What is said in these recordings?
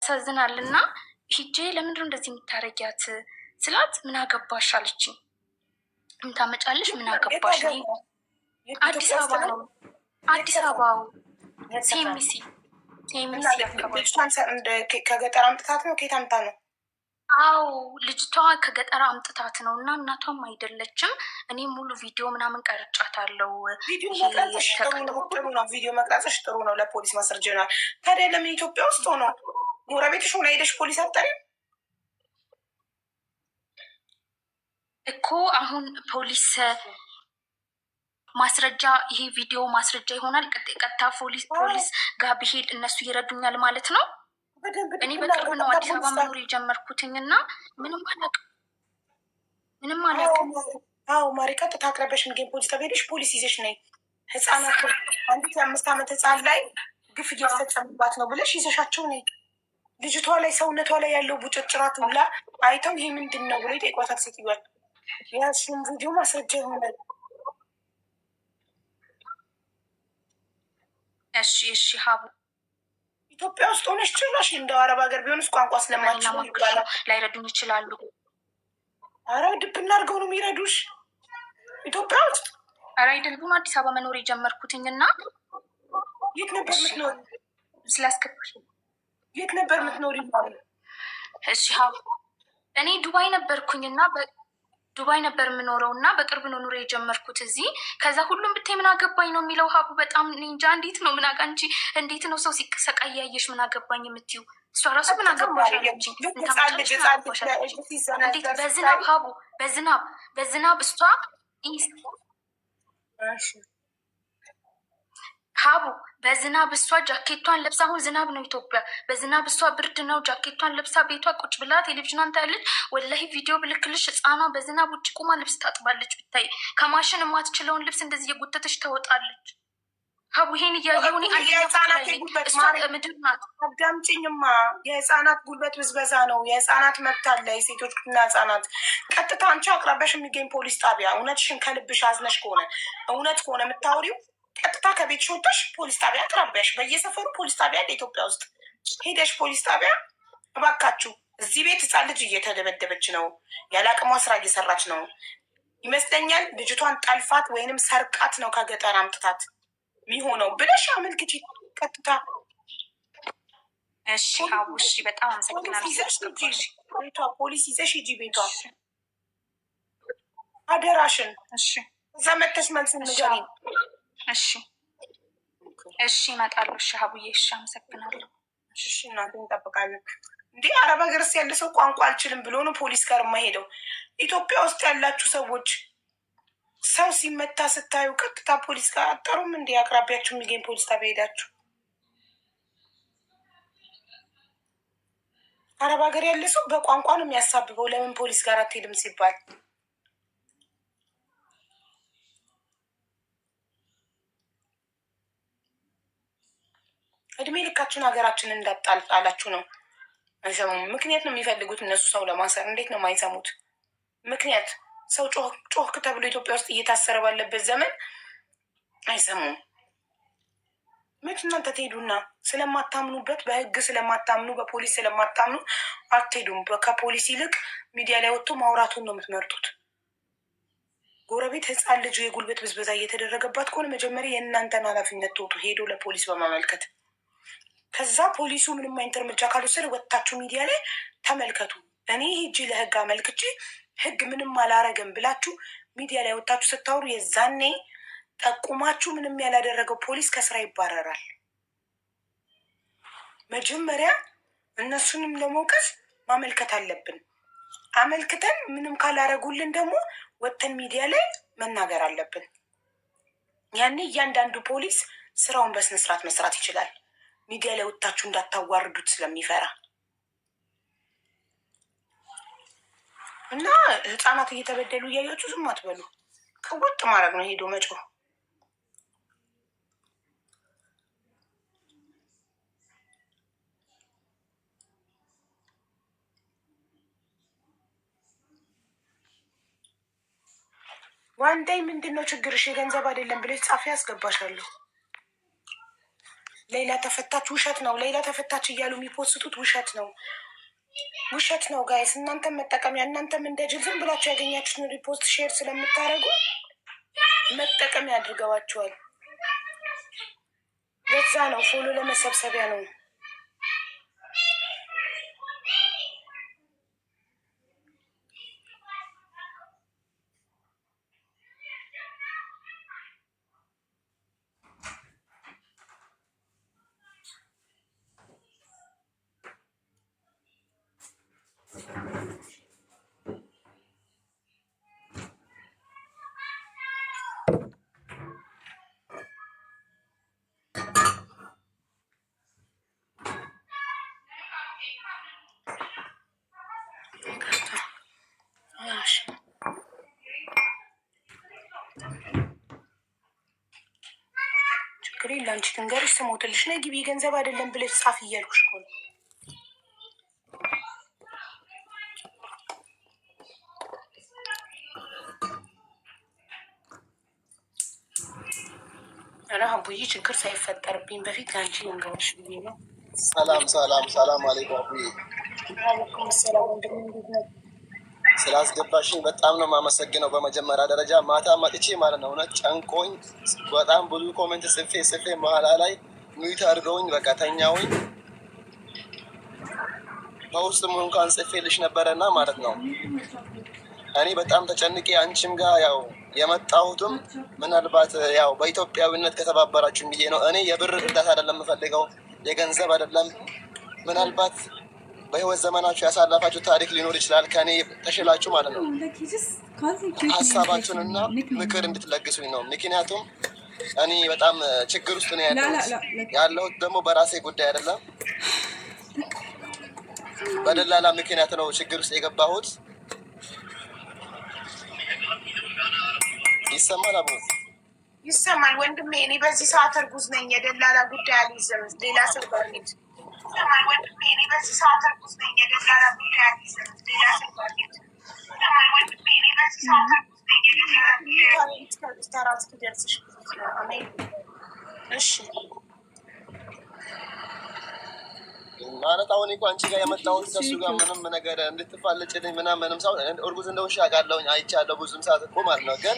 ያሳዝናልና ሂጄ ለምንድነው እንደዚህ የምታረጊያት ስላት ምን አገባሽ አለችኝ። ምን ታመጫለሽ? ምን አገባሽ? አዲስ አበባ ነው። አዲስ አበባ ሴሚሲ አካባቢ። ከገጠር አምጥታት ነው? ከየት አምጣ ነው? አው ልጅቷ ከገጠር አምጥታት ነው እና እናቷም አይደለችም። እኔ ሙሉ ቪዲዮ ምናምን ቀርጫታለሁ። ቪዲዮ መቅረጽሽ ጥሩ ነው። ቪዲዮ መቅረጽሽ ጥሩ ነው። ለፖሊስ ማስረጃ ይሆናል። ታዲያ ለምን ኢትዮጵያ ውስጥ ሆኖ ጎረቤትሽ ሆነ ሄደሽ ፖሊስ አትጠሪም እኮ? አሁን ፖሊስ ማስረጃ ይሄ ቪዲዮ ማስረጃ ይሆናል። ቀጥታ ፖሊስ ጋር ብሄድ እነሱ ይረዱኛል ማለት ነው። እኔ በቅርብ ነው አዲስ አበባ መኖር የጀመርኩትኝ እና ምንም አላውቅም። አዎ ማሪ፣ ቀጥታ አቅራቢያሽ የሚገኝ ፖሊስ ተሄደሽ ፖሊስ ይዘሽ ነይ። ህፃናት አንዲት የ5 ዓመት ህፃን ላይ ግፍ እየተፈጸመባት ነው ብለሽ ይዘሻቸው ነይ። ልጅቷ ላይ ሰውነቷ ላይ ያለው ቡጭርጭራት ሁላ አይተው ይሄ ምንድን ነው ብሎ የጠይቋታል ሴትዮዋል። ያሱን ቪዲዮ ማስረጃ ይሆናል። እሺ ሀቡ ኢትዮጵያ ውስጥ ሆነሽ ጭራሽ እንደው አረብ ሀገር ቢሆንስ ቋንቋ ስለማችል ላይረዱኝ ይችላሉ። አረ ድብ እናድርገው ነው የሚረዱሽ ኢትዮጵያ ውስጥ። አረ አይደሉም። አዲስ አበባ መኖር የጀመርኩትኝ እና የት ነበር ምትኖሪ? ስላስከብር የት ነበር ምትኖሪ? እሺ ሀቡ እኔ ዱባይ ነበርኩኝ እና ዱባይ ነበር የምኖረው እና በቅርብ ነው ኑሮ የጀመርኩት እዚህ። ከዛ ሁሉም ብታይ ምን አገባኝ ነው የሚለው ሀቡ። በጣም እንጃ እንዴት ነው ምን እንጂ እንዴት ነው ሰው ሲሰቃያየሽ ምን አገባኝ የምትዩ? እሷ ራሱ ምን አገባሽ አለችኝ። እንዴት በዝናብ ሀቡ በዝናብ እሷ ሀቡ በዝናብ እሷ ጃኬቷን ለብሳ፣ አሁን ዝናብ ነው ኢትዮጵያ፣ በዝናብ እሷ ብርድ ነው ጃኬቷን ለብሳ ቤቷ ቁጭ ብላ ቴሌቪዥኗን ታያለች። ወላሂ ቪዲዮ ብልክልሽ ህፃኗ በዝናብ ውጭ ቁማ ልብስ ታጥባለች። ብታይ ከማሽን የማትችለውን ልብስ እንደዚህ እየጎተተች ታወጣለች። ሀቡ ይሄን እያየሁን ምድር ናት። አዳምጪኝማ፣ የህፃናት ጉልበት ብዝበዛ ነው። የህፃናት መብት አለ፣ የሴቶችና ህፃናት። ቀጥታ አንቺ አቅራቢያሽ የሚገኝ ፖሊስ ጣቢያ፣ እውነትሽን ከልብሽ አዝነሽ ከሆነ እውነት ከሆነ የምታወሪው ቀጥታ ከቤትሽ ወጥተሽ ፖሊስ ጣቢያ አቅራቢያሽ፣ በየሰፈሩ ፖሊስ ጣቢያ አለ ኢትዮጵያ ውስጥ። ሄደሽ ፖሊስ ጣቢያ እባካችሁ እዚህ ቤት ህፃን ልጅ እየተደበደበች ነው፣ ያለ አቅሟ ስራ እየሰራች ነው ይመስለኛል፣ ልጅቷን ጠልፋት ወይንም ሰርቃት ነው ከገጠር አምጥታት የሚሆነው ብለሽ አመልክቺ ቀጥታ። እሺ ሀቡ እሺ፣ በጣም አመሰግናለሁ። ቤቷ ፖሊስ ይዘሽ ሂጂ ቤቷ፣ አደራሽን። እሺ እዛ መተሽ መልስ ንገሪኝ። እሺ እመጣለሁ። እሺ ሀቡዬ እሺ፣ አመሰግናለሁ። እሺ እናቴ እንጠብቃለን። እንዴ አረብ ሀገርስ ያለ ሰው ቋንቋ አልችልም ብሎ ነው ፖሊስ ጋር የማይሄደው? ኢትዮጵያ ውስጥ ያላችሁ ሰዎች ሰው ሲመታ ስታዩ ቀጥታ ፖሊስ ጋር አጠሩም? እንዲ አቅራቢያችሁ የሚገኝ ፖሊስ ጣቢያ ሄዳችሁ? አረብ ሀገር ያለ ሰው በቋንቋ ነው የሚያሳብበው። ለምን ፖሊስ ጋር አትሄድም ሲባል እድሜ ልካችሁን ሀገራችንን እንዳጣላችሁ ነው። አይሰሙም። ምክንያት ነው የሚፈልጉት እነሱ ሰው ለማሰር። እንዴት ነው የማይሰሙት? ምክንያት ሰው ጮህክ ተብሎ ኢትዮጵያ ውስጥ እየታሰረ ባለበት ዘመን አይሰሙም። መች እናንተ ትሄዱና ስለማታምኑበት፣ በህግ ስለማታምኑ፣ በፖሊስ ስለማታምኑ አትሄዱም። ከፖሊስ ይልቅ ሚዲያ ላይ ወጥቶ ማውራቱን ነው የምትመርጡት። ጎረቤት ህፃን ልጁ የጉልበት ብዝበዛ እየተደረገባት ከሆነ መጀመሪያ የእናንተን ኃላፊነት ተወጡ፣ ሄዶ ለፖሊስ በማመልከት ከዛ ፖሊሱ ምንም አይነት እርምጃ ካልወሰደ ወጥታችሁ ሚዲያ ላይ ተመልከቱ። እኔ ሄጂ ለህግ አመልክቼ ህግ ምንም አላረገም ብላችሁ ሚዲያ ላይ ወጥታችሁ ስታወሩ የዛኔ ጠቁማችሁ ምንም ያላደረገው ፖሊስ ከስራ ይባረራል። መጀመሪያ እነሱንም ለመውቀስ ማመልከት አለብን። አመልክተን ምንም ካላረጉልን ደግሞ ወጥተን ሚዲያ ላይ መናገር አለብን። ያኔ እያንዳንዱ ፖሊስ ስራውን በስነስርዓት መስራት ይችላል። ሚዲያ ላይ ወጥታችሁ እንዳታዋርዱት ስለሚፈራ እና ህፃናት እየተበደሉ እያያችሁ ዝም አትበሉ። ከወጥ ማድረግ ነው ሄዶ መጮህ። ዋንዳይ ምንድን ነው ችግርሽ? የገንዘብ አይደለም ብለሽ ጻፊ ያስገባሻለሁ። ሌላ ተፈታች ውሸት ነው። ሌላ ተፈታች እያሉ የሚፖስቱት ውሸት ነው፣ ውሸት ነው ጋይስ። እናንተም መጠቀሚያ፣ እናንተም እንደ ጅል ዝም ብላችሁ ያገኛችሁትን ሪፖስት ሼር ስለምታደርጉ መጠቀሚያ አድርገዋቸዋል። ለዛ ነው ፎሎ ለመሰብሰቢያ ነው። ችግር የለም ልንገርሽ፣ ስሞትልሽ ነይ ግቢ። ገንዘብ አይደለም ብለሽ ጻፍ እያልኩሽ እኮ ነው። አቡዬ ችግር ሳይፈጠርብኝ በፊት ለአንቺ ልንገርሽ ብዬ ነው። ሰላም ሰላም ሰላም አለይኩም አቡዬ። አለይኩም ሰላም ወንድም፣ እንዴት ነው? ስላስገባሽኝ በጣም ነው የማመሰግነው። በመጀመሪያ ደረጃ ማታ መጥቼ ማለት ነው እውነት ጨንቆኝ በጣም ብዙ ኮሜንት ጽፌ መሀላ ላይ ሚዩት አድርገውኝ በቃ ተኛውኝ። በውስጥም እንኳን ጽፌልሽ ነበረና ማለት ነው እኔ በጣም ተጨንቄ አንቺም ጋር ያው የመጣሁትም ምናልባት ያው በኢትዮጵያዊነት ከተባበራችሁ ብዬ ነው። እኔ የብር እርዳታ አይደለም የምፈልገው፣ የገንዘብ አይደለም። ምናልባት በህይወት ዘመናችሁ ያሳለፋችሁ ታሪክ ሊኖር ይችላል ከኔ ተሽላችሁ ማለት ነው። ሀሳባችሁንና ምክር እንድትለግሱኝ ነው። ምክንያቱም እኔ በጣም ችግር ውስጥ ነው ያለሁት ደግሞ በራሴ ጉዳይ አይደለም፣ በደላላ ምክንያት ነው ችግር ውስጥ የገባሁት። ይሰማል አቡ? ይሰማል ወንድሜ። እኔ በዚህ ሰዓት እርጉዝ ነኝ። የደላላ ጉዳይ አልይዝም። ሌላ ሰው ጋር ሂድ። ይሰማል ወንድሜ። እኔ በዚህ ሰዓት እርጉዝ ነኝ። የደላላ ጉዳይ አልይዝም። ሌላ ሰው ጋር ሂድ። ይሰማል ወንድሜ። እኔ በዚህ ሰዓት እርጉዝ ነኝ። የደላላ ጉዳይ አልይዝም። ተራስ ትደርስሽ። አሜን። እሺ ማለት አሁን እኮ አንቺ ጋር የመጣሁት ከሱ ጋር ምንም ነገር እንድትፋለጭልኝ ምንም ሰው እርጉዝ እንደውሽ አውቃለሁኝ፣ አይቻለሁ ብዙም ሰዓት እኮ ማለት ነው። ግን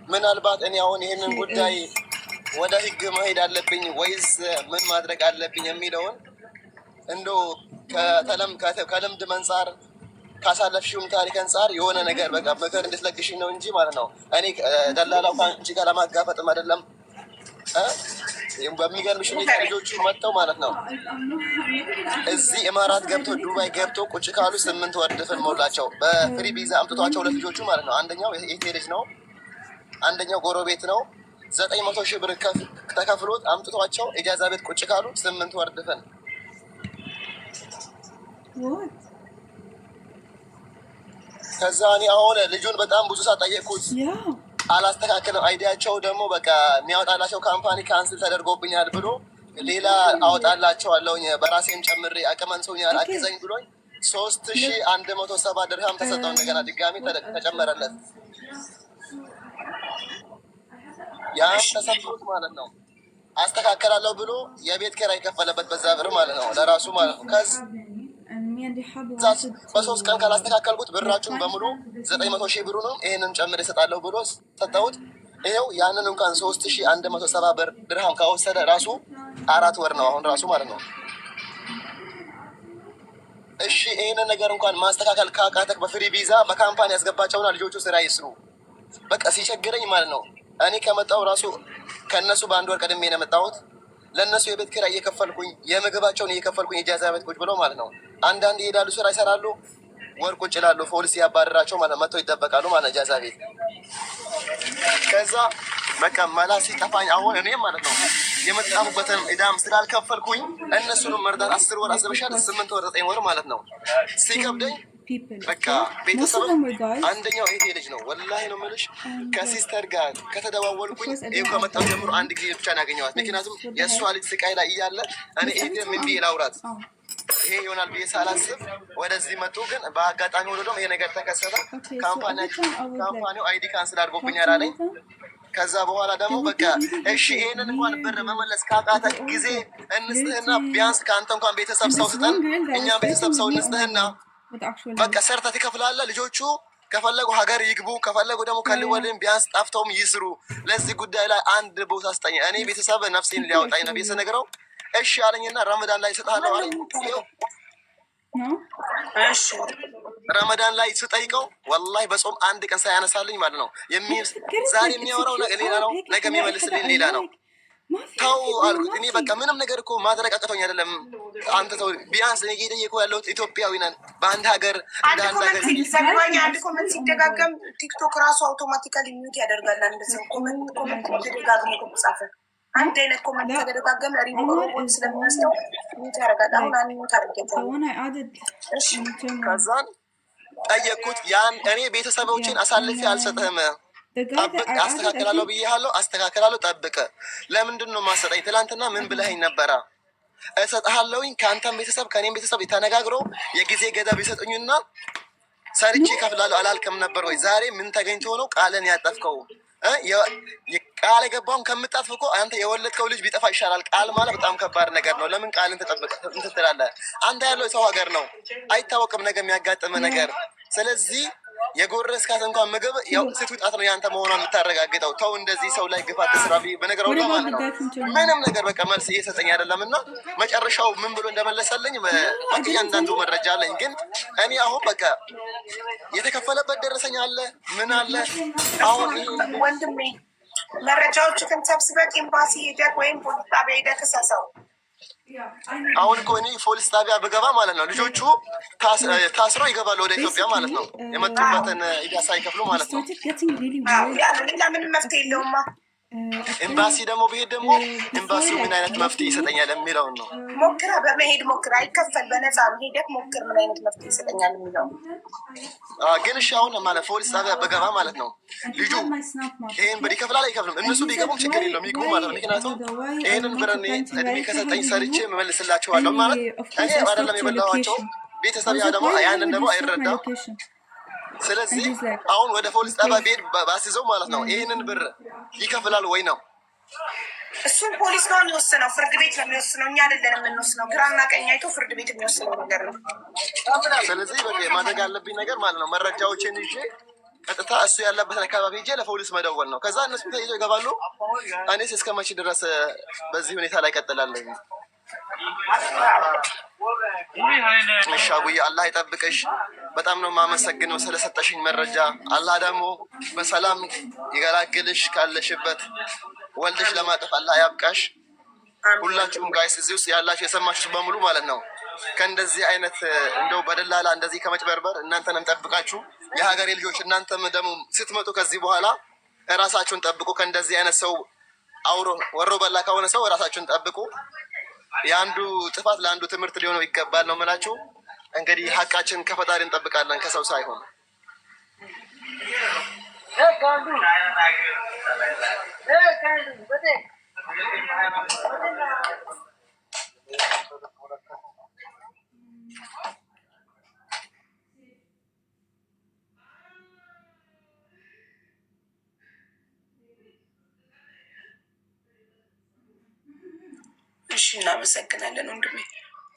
ምናልባት እኔ አሁን ይህንን ጉዳይ ወደ ህግ መሄድ አለብኝ ወይስ ምን ማድረግ አለብኝ የሚለውን እንደው ከልምድ አንጻር ካሳለፍሽውም ታሪክ አንጻር የሆነ ነገር በቃ ምክር እንድትለግሽኝ ነው እንጂ ማለት ነው። እኔ ደላላው ከአንቺ ጋር ለማጋፈጥም አይደለም። በሚገርምሽ ሁኔታ ልጆቹ መጥተው ማለት ነው እዚህ ኢማራት ገብቶ ዱባይ ገብቶ ቁጭ ካሉ 8 ወር ድፍን ሞላቸው። በፍሪ ቪዛ አምጥቷቸው ሁለት ልጆቹ ማለት ነው። አንደኛው የኢቴ ልጅ ነው፣ አንደኛው ጎረቤት ነው። 900 ሺህ ብር ተከፍሎት አምጥቷቸው ኢጃዛ ቤት ቁጭ ካሉ 8 ወር ድፍን። ከዛ እኔ አሁን ልጁን በጣም ብዙ ሰዓት ጠየቅኩት፣ አላስተካከለም። አይዲያቸው ደግሞ በቃ የሚያወጣላቸው ካምፓኒ ካንስል ተደርጎብኛል ብሎ ሌላ አወጣላቸዋለሁኝ በራሴን ጨምሬ አቅመንሰውኛል አግዘኝ ብሎኝ 3170 ድርሃም ተሰጠው። እንደገና ድጋሚ ተጨመረለት። ያን ተሰጥቶት ማለት ነው አስተካከላለሁ ብሎ የቤት ኪራይ ከፈለበት በዛ ብር ማለት ነው ለራሱ ማለት ነው። በ3 ቀን ካላስተካከልኩት ብራችሁን በሙሉ 900 ሺህ ብሩ ነው ይሄንን ጨምር ይሰጣለሁ ብሎ ሰጠሁት። ይሄው ያንን እንኳን 3170 ድርሃም ከወሰደ ራሱ 4 ወር ነው አሁን ራሱ ማለት ነው። እሺ ይሄንን ነገር እንኳን ማስተካከል ካቃተክ በፍሪ ቪዛ በካምፓኒ ያስገባቸውና ልጆቹ ስራ ይስሩ። በቃ ሲቸግረኝ ማለት ነው እኔ ከመጣሁ ራሱ ከነሱ በ1 ወር ቀድሜ ነው የመጣሁት። ለእነሱ የቤት ኪራይ እየከፈልኩኝ የምግባቸውን እየከፈልኩኝ ኢጃዛ ቤት ቁጭ ብለው ማለት ነው። አንዳንድ ይሄዳሉ ስራ ይሰራሉ፣ ወር ቁጭ ይላሉ። ፖሊስ ያባረራቸው ማለት መጥተው ይጠበቃሉ ማለት ኢጃዛ ቤት። ከዛ በቃ መላ ሲጠፋኝ አሁን እኔ ማለት ነው የመጣሁበትን ኢዳም ስላልከፈልኩኝ እነሱንም መርዳት 10 ወር አስበሻል፣ 8 ወር 9 ወር ማለት ነው ሲከብደኝ በቃ ቤተሰብ አንደኛው ይሄ ልጅ ነው ወላሂ ነው የምልሽ። ከሲስተር ጋር ከተደዋወልኩኝ ይሄው ከመጣሁ ጀምሮ አንድ ጊዜ ብቻ ነው ያገኘኋት። ምክንያቱም የእሷ ልጅ ስቃይ ላይ እያለ እኔ ይሄ ምን ብዬ ላውራት ይሄ ይሆናል ብዬ ሳላስብ ወደዚህ መጡ። ግን በአጋጣሚ ሆኖ ደግሞ ይሄ ነገር ተከሰተ። ካምፓኒው አይዲ ካንስል አድርጎብኛል አለኝ። ከዛ በኋላ ደግሞ በቃ እሺ ይሄንን እንኳን ብር መመለስ ካቃተ ጊዜ እንስጥህና ቢያንስ ከአንተ እንኳን ቤተሰብ ሰው ስጠን፣ እኛም ቤተሰብ ሰው እንስጥህና በቃ ሰርተህ ትከፍላለህ። ልጆቹ ከፈለጉ ሀገር ይግቡ፣ ከፈለጉ ደግሞ ከልወልን ቢያንስ ጠፍተውም ይስሩ። ለዚህ ጉዳይ ላይ አንድ ቦታ ስጠኝ፣ እኔ ቤተሰብ ነፍሴን ሊያወጣኝ ነው ቤተሰብ ነግረው እሺ አለኝና ረመዳን ላይ እሰጥሃለሁ አለኝ። ረመዳን ላይ ስጠይቀው ወላሂ በጾም አንድ ቀን ሳያነሳልኝ ማለት ነው ዛሬ የሚያወራው ሌላ ነው፣ ነገ የሚመልስልኝ ሌላ ነው። ተው አልኩት። እኔ በቃ ምንም ነገር እኮ ማድረግ አቅቶኝ አይደለም። አንተ ተው ቢያንስ እኔ እየጠየኩህ ያለሁት ኢትዮጵያዊ ነን በአንድ ሀገር አንድ ኮመንት ሲደጋገም ቲክቶክ ራሱ አውቶማቲካሊ ሚዩት ያደርጋል። አንድ ሰው ኮመንት ተደጋግሞ ጻፈ አንድ አይነት ኮመንት ከተደጋገመ ሪሞት ስለሚወስደው ሚዩት ያደርጋል። አሁን አንሚዩት አድርጌታለሁ። ከዛን ጠየቅኩት። ያን እኔ ቤተሰቦችን አሳልፌ አልሰጥህም፣ ጠብቅ፣ አስተካክላለሁ ብዬሃለሁ፣ አስተካክላለሁ፣ ጠብቅ። ለምንድን ነው ማሰጠኝ? ትላንትና ምን ብለኸኝ ነበረ? እሰጥሃለሁኝ ከአንተም ቤተሰብ ከእኔም ቤተሰብ ተነጋግሮ የጊዜ ገደብ ይሰጡኝና ሰርቼ እከፍላለሁ አላልክም ነበር ወይ? ዛሬ ምን ተገኝቶ ነው ቃልን ያጠፍከው? ቃል የገባውን ከምጣጥፍ እኮ አንተ የወለድከው ልጅ ቢጠፋ ይሻላል። ቃል ማለት በጣም ከባድ ነገር ነው። ለምን ቃልን ትጠብቃለህ? አንተ ያለው የሰው ሀገር ነው፣ አይታወቅም ነገ የሚያጋጥም ነገር። ስለዚህ የጎረስካት እንኳን ምግብ ያው ስትውጣት ነው ያንተ መሆኗን የምታረጋግጠው። ተው እንደዚህ ሰው ላይ ግፋት ስራ በነገር ሁሉ ማለት ነው። ምንም ነገር በቃ መልስ እየሰጠኝ አይደለም። እና መጨረሻው ምን ብሎ እንደመለሰልኝ እያንዳንዱ መረጃ አለኝ። ግን እኔ አሁን በቃ የተከፈለበት ደረሰኝ አለ ምን አለ። አሁን ወንድሜ መረጃዎችህን ሰብስበህ ኤምባሲ ሄደህ ወይም ፖሊስ ጣቢያ ሄደህ ክሰሰው። አሁን እኮ እኔ ፖሊስ ጣቢያ ብገባ ማለት ነው ልጆቹ ታስረው ይገባሉ ወደ ኢትዮጵያ ማለት ነው። የመጡበትን ኢዳ ሳይከፍሉ ማለት ነው። ሌላ ምንም መፍትሄ የለውማ። ኤምባሲ ደግሞ ብሄድ ደግሞ ኤምባሲው ምን አይነት መፍትሄ ይሰጠኛል የሚለውን ነው። ሞክራ በመሄድ ሞክራ፣ አይከፈል በነፃ ሄደህ ሞክር ምን አይነት መፍትሄ ይሰጠኛል የሚለው ግን እሺ አሁን ማለት ፖሊስ ጣቢያ በገባ ማለት ነው ልጁ ይሄን ብር ይከፍላል አይከፍልም? እነሱ ቢገቡም ችግር የለውም ይግቡ ማለት ነው። ምክንያቱም ይሄንን ብር እኔ እድሜ ከሰጠኝ ሰርቼ መመልስላቸዋለሁ ማለት እኔ አይደለም የበላኋቸው ቤተሰብ ያ ደግሞ ያንን ደግሞ አይረዳም። ስለዚህ አሁን ወደ ፖሊስ ጣቢያ ቤት ባስይዘው ማለት ነው ይሄንን ብር ይከፍላል ወይ ነው? እሱን ፖሊስ ነው የሚወስነው፣ ፍርድ ቤት ነው የሚወስነው። እኛ አይደለም የምንወስነው። ግራና ቀኝ አይቶ ፍርድ ቤት የሚወስነው ነገር ነው። ስለዚህ በቃ ማድረግ ያለብኝ ነገር ማለት ነው መረጃዎችን ይዤ ቀጥታ እሱ ያለበትን አካባቢ ሄጄ ለፖሊስ መደወል ነው። ከዛ እነሱ ተይዘው ይገባሉ። እኔስ እስከ መቼ ድረስ በዚህ ሁኔታ ላይ ቀጥላለሁ? እሺ አቡዬ አላህ ይጠብቅሽ። በጣም ነው የማመሰግነው ስለሰጠሽኝ መረጃ። አላህ ደግሞ በሰላም ይገላግልሽ፣ ካለሽበት ወልደሽ ለማጠፍ አላህ ያብቃሽ። ሁላችሁም ጋይስ እዚህ ውስጥ ያላችሁ የሰማችሁ በሙሉ ማለት ነው ከእንደዚህ አይነት እንደው በደላላ እንደዚህ ከመጭበርበር እናንተንም ጠብቃችሁ የሀገሬ ልጆች፣ እናንተም ደግሞ ስትመጡ ከዚህ በኋላ እራሳችሁን ጠብቁ። ከእንደዚህ አይነት ሰው አውሮ ወሮ በላ ከሆነ ሰው እራሳችሁን ጠብቁ። የአንዱ ጥፋት ለአንዱ ትምህርት ሊሆነው ይገባል ነው የምላችሁ። እንግዲህ ሀቃችን ከፈጣሪ እንጠብቃለን ከሰው ሳይሆን። እሺ እናመሰግናለን ወንድሜ።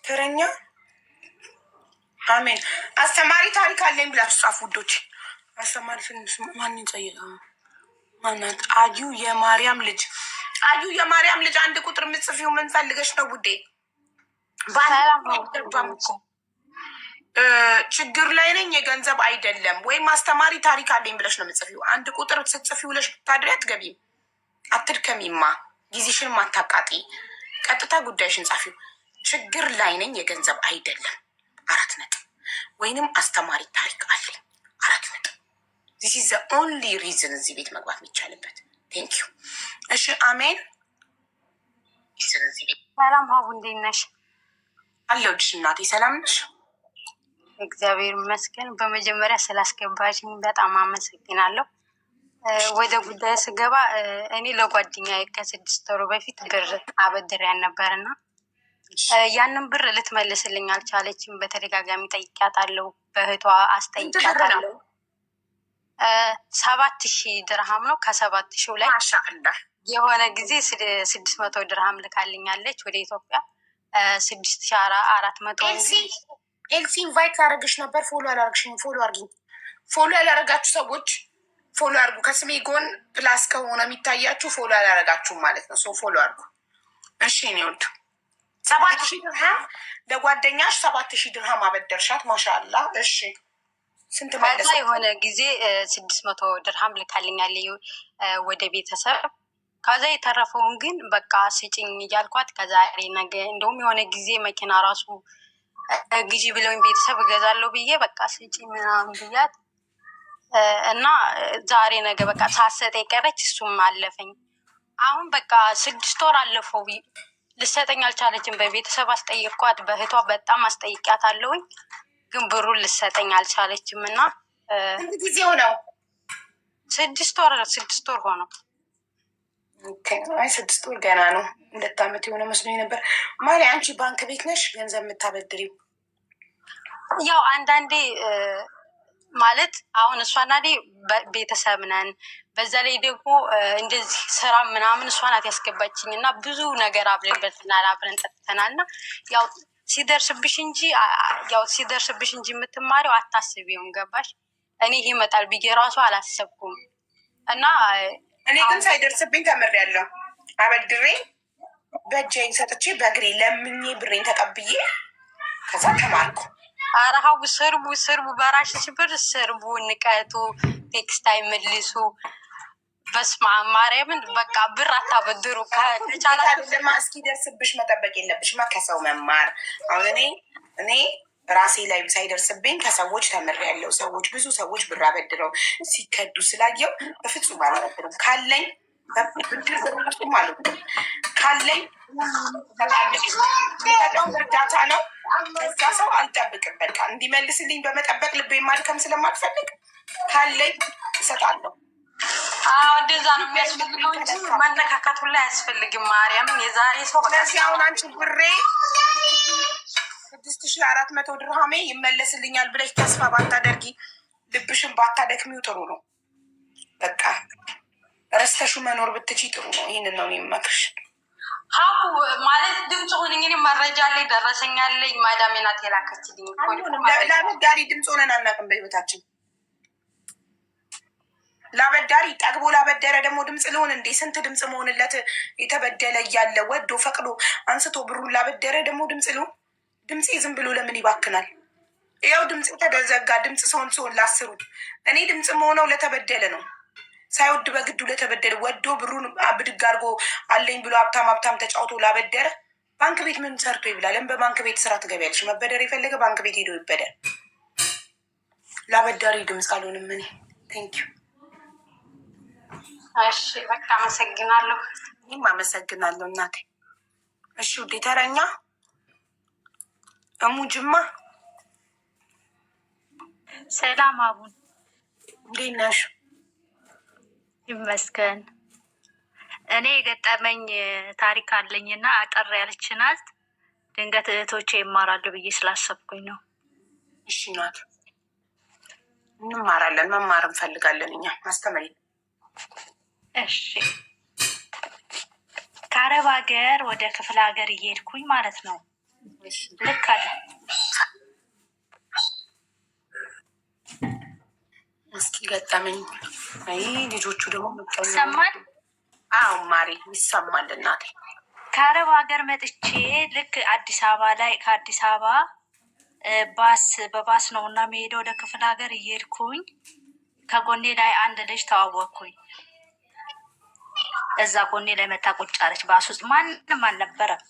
ተረኛ አሜን። አስተማሪ ታሪክ አለኝ ብላችሁ ጻፉ ውዶች። አስተማሪ ትንሽ ማን ይጠይቃ? ማናት? አዩ የማርያም ልጅ፣ አዩ የማርያም ልጅ አንድ ቁጥር ምጽፊው ምን ፈልገሽ ነው ውዴ? ችግር ላይ ነኝ የገንዘብ አይደለም ወይም አስተማሪ ታሪክ አለኝ ብለሽ ነው ምጽፊው። አንድ ቁጥር ስትጽፊ ውለሽ ብታድሪ አትገቢም። አትድከሚማ፣ ጊዜሽን ማታቃጢ። ቀጥታ ጉዳይሽን ጻፊው። ችግር ላይ ነኝ የገንዘብ አይደለም 4 ነጥብ፣ ወይንም አስተማሪ ታሪክ አለኝ 4 ነጥብ። ዚስ ኢዝ ዘ ኦንሊ ሪዝን እዚህ ቤት መግባት የሚቻልበት። ቴንክ ዩ። እሺ አሜን። ሰላም ሀቡ፣ እንዴት ነሽ? አለሁልሽ እናቴ። ሰላም ነሽ? እግዚአብሔር ይመስገን። በመጀመሪያ ስላስገባሽኝ በጣም አመሰግናለሁ። ወደ ጉዳይ ስገባ እኔ ለጓደኛ ከ6 ወር በፊት ብር አበድሪያን ነበርና ያንን ብር ልትመልስልኝ አልቻለችም። በተደጋጋሚ ጠይቂያታለሁ፣ በእህቷ አስጠይቂያታለሁ። 7,000 ድርሃም ነው። ከ7,000 ላይ ማሻአላህ የሆነ ጊዜ 600 ድርሃም ልካልኛለች ወደ ኢትዮጵያ። 6,400 ኤልሲ ኢንቫይት ላደረግሽ ነበር። ፎሎ አላረግሽኝ። ፎሎ አርጊኝ። ፎሎ ያላረጋችሁ ሰዎች ፎሎ አርጉ። ከስሜ ጎን ፕላስ ከሆነ የሚታያችሁ ፎሎ ያላረጋችሁም ማለት ነው። ሶ ፎሎ አርጉ። እሺ እኔ ወድ 7,000 ድርሃም ለጓደኛሽ 7,000 ድርሃም አበደርሻት። ማሻአላ። እሺ ስንት ከዛ የሆነ ጊዜ 600 ድርሃም ልካልኛለ ወደ ቤተሰብ። ከዛ የተረፈውን ግን በቃ ስጭኝ እያልኳት ከዛሬ ነገ እንደውም የሆነ ጊዜ መኪና ራሱ ግዢ ብለውኝ ቤተሰብ እገዛለሁ ብዬ በቃ ስጭኝ ምናምን ብያት እና ዛሬ ነገ በቃ ሳሰጠ የቀረች እሱም አለፈኝ። አሁን በቃ 6 ወር አለፈው። ልሰጠኝ አልቻለችም። በቤተሰብ አስጠይቅኳት፣ በእህቷ በጣም አስጠይቂያት አለውኝ ግን ብሩን ልሰጠኝ አልቻለችም። እና ጊዜው ነው 6 ወር ሆነው። አይ 6 ወር ገና ነው። 2 ዓመት የሆነ መስሎኝ ነበር። ማሪ አንቺ ባንክ ቤት ነሽ ገንዘብ የምታበድሪው? ያው አንዳንዴ ማለት አሁን እሷና ቤተሰብ ነን። በዛ ላይ ደግሞ እንደዚህ ስራ ምናምን እሷ ናት ያስገባችኝ እና ብዙ ነገር አብረን በልተናል፣ አብረን ጠጥተናል። እና ያው ሲደርስብሽ እንጂ የምትማሪው አታስቢውም። ገባሽ? እኔ ይሄ ይመጣል ብዬ ራሱ አላሰብኩም። እና እኔ ግን ሳይደርስብኝ ተምሬያለሁ። አበድሬ በእጄን ሰጥቼ በእግሬ ለምኜ ብሬን ተቀብዬ ከዛ ተማርኩ። አረሃው ስርቡ በራሽሽ ብር ስርቡ፣ ንቀቱ፣ ቴክስታይ መልሱ። በስመ አብ ማርያምን በቃ ብር አታበድሩ። ከቻላማ እስኪደርስብሽ መጠበቅ የለብሽማ። ከሰው መማር አሁን እኔ ራሴ ላይ ሳይደርስብኝ ከሰዎች ተምሬያለሁ። ብዙ ሰዎች ብር አበድረው ሲከዱ ስላየው በፍጹም አላበድርም። ካለኝ ብድር በፍጹም አልወድም። ካለኝ የሚሰጠውን እርዳታ ነው። ከዛ ሰው አልጠብቅም። በቃ እንዲመልስልኝ በመጠበቅ ልቤ ማድከም ስለማልፈልግ ካለኝ እሰጣለሁ። እንደዛ ነው የሚያስፈልገው እንጂ መነካካቱ ላይ አያስፈልግም። ማርያምን የዛሬ ሰው ስለዚህ አሁን አንቺ ብሬ 6,400 ድርሃሜ ይመለስልኛል ብለሽ ተስፋ ባታደርጊ፣ ልብሽን ባታደክሚው ጥሩ ነው። በቃ ረስተሹ መኖር ብትቺ ጥሩ ነው። ይህንን ነው የሚመክርሽ። ሀቡ ማለት ድምፅ ሆን እንግዲህ መረጃ ላይ ደረሰኛለኝ። ማዳሜ ናት የላከችልኝ። ለአበዳሪ ድምፅ ሆነን አናውቅም በህይወታችን። ላበዳሪ ጠግቦ ላበደረ ደግሞ ድምፅ ልሆን እንዴ? ስንት ድምፅ መሆንለት የተበደለ እያለ ወዶ ፈቅዶ አንስቶ ብሩን ላበደረ ደግሞ ድምፅ ልሆን? ድምፄ ዝም ብሎ ለምን ይባክናል? ያው ድምፅ ተዘጋ። ድምፅ ሰውን ሲሆን ላስሩት። እኔ ድምፅ መሆነው ለተበደለ ነው። ሳይወድ በግዱ ለተበደለ፣ ወዶ ብሩን ብድግ አድርጎ አለኝ ብሎ ሀብታም ተጫውቶ ላበደረ ባንክ ቤት ምን ሰርቶ ይብላለን? በባንክ ቤት ስራ ትገቢያለሽ። መበደር የፈለገ ባንክ ቤት ሄዶ ይበደር። ላበዳሪ ድምፅ አልሆንም እኔ። ቴንኪዩ። እሺ በቃ አመሰግናለሁ። እኔም አመሰግናለሁ እናቴ። እሺ ውዴ ተረኛ እሙጅማ ሰላም አቡን፣ እንዴት ነሽ? ይመስገን። እኔ የገጠመኝ ታሪክ አለኝና አጠር ያለች ናት። ድንገት እህቶቼ ይማራሉ ብዬ ስላሰብኩኝ ነው። እሺ ናት። እንማራለን፣ መማር እንፈልጋለን። እኛ አስተምሪ። እሺ ከአረብ ሀገር ወደ ክፍለ ሀገር እየሄድኩኝ ማለት ነው። ልክ አለ። እስኪ ገጠመኝ። አይ ልጆቹ ደግሞ ይሰማል? አዎ ማሪ ይሰማል እናቴ። ከአረብ ሀገር መጥቼ ልክ አዲስ አበባ ላይ ከአዲስ አበባ በባስ ነው እና መሄደው ወደ ክፍለ ሀገር እየሄድኩኝ ከጎኔ ላይ አንድ ልጅ ተዋወቅኩኝ። እዛ ጎኔ ላይ መታ ቁጭ አለች። ባስ ውስጥ ማንም አልነበረም።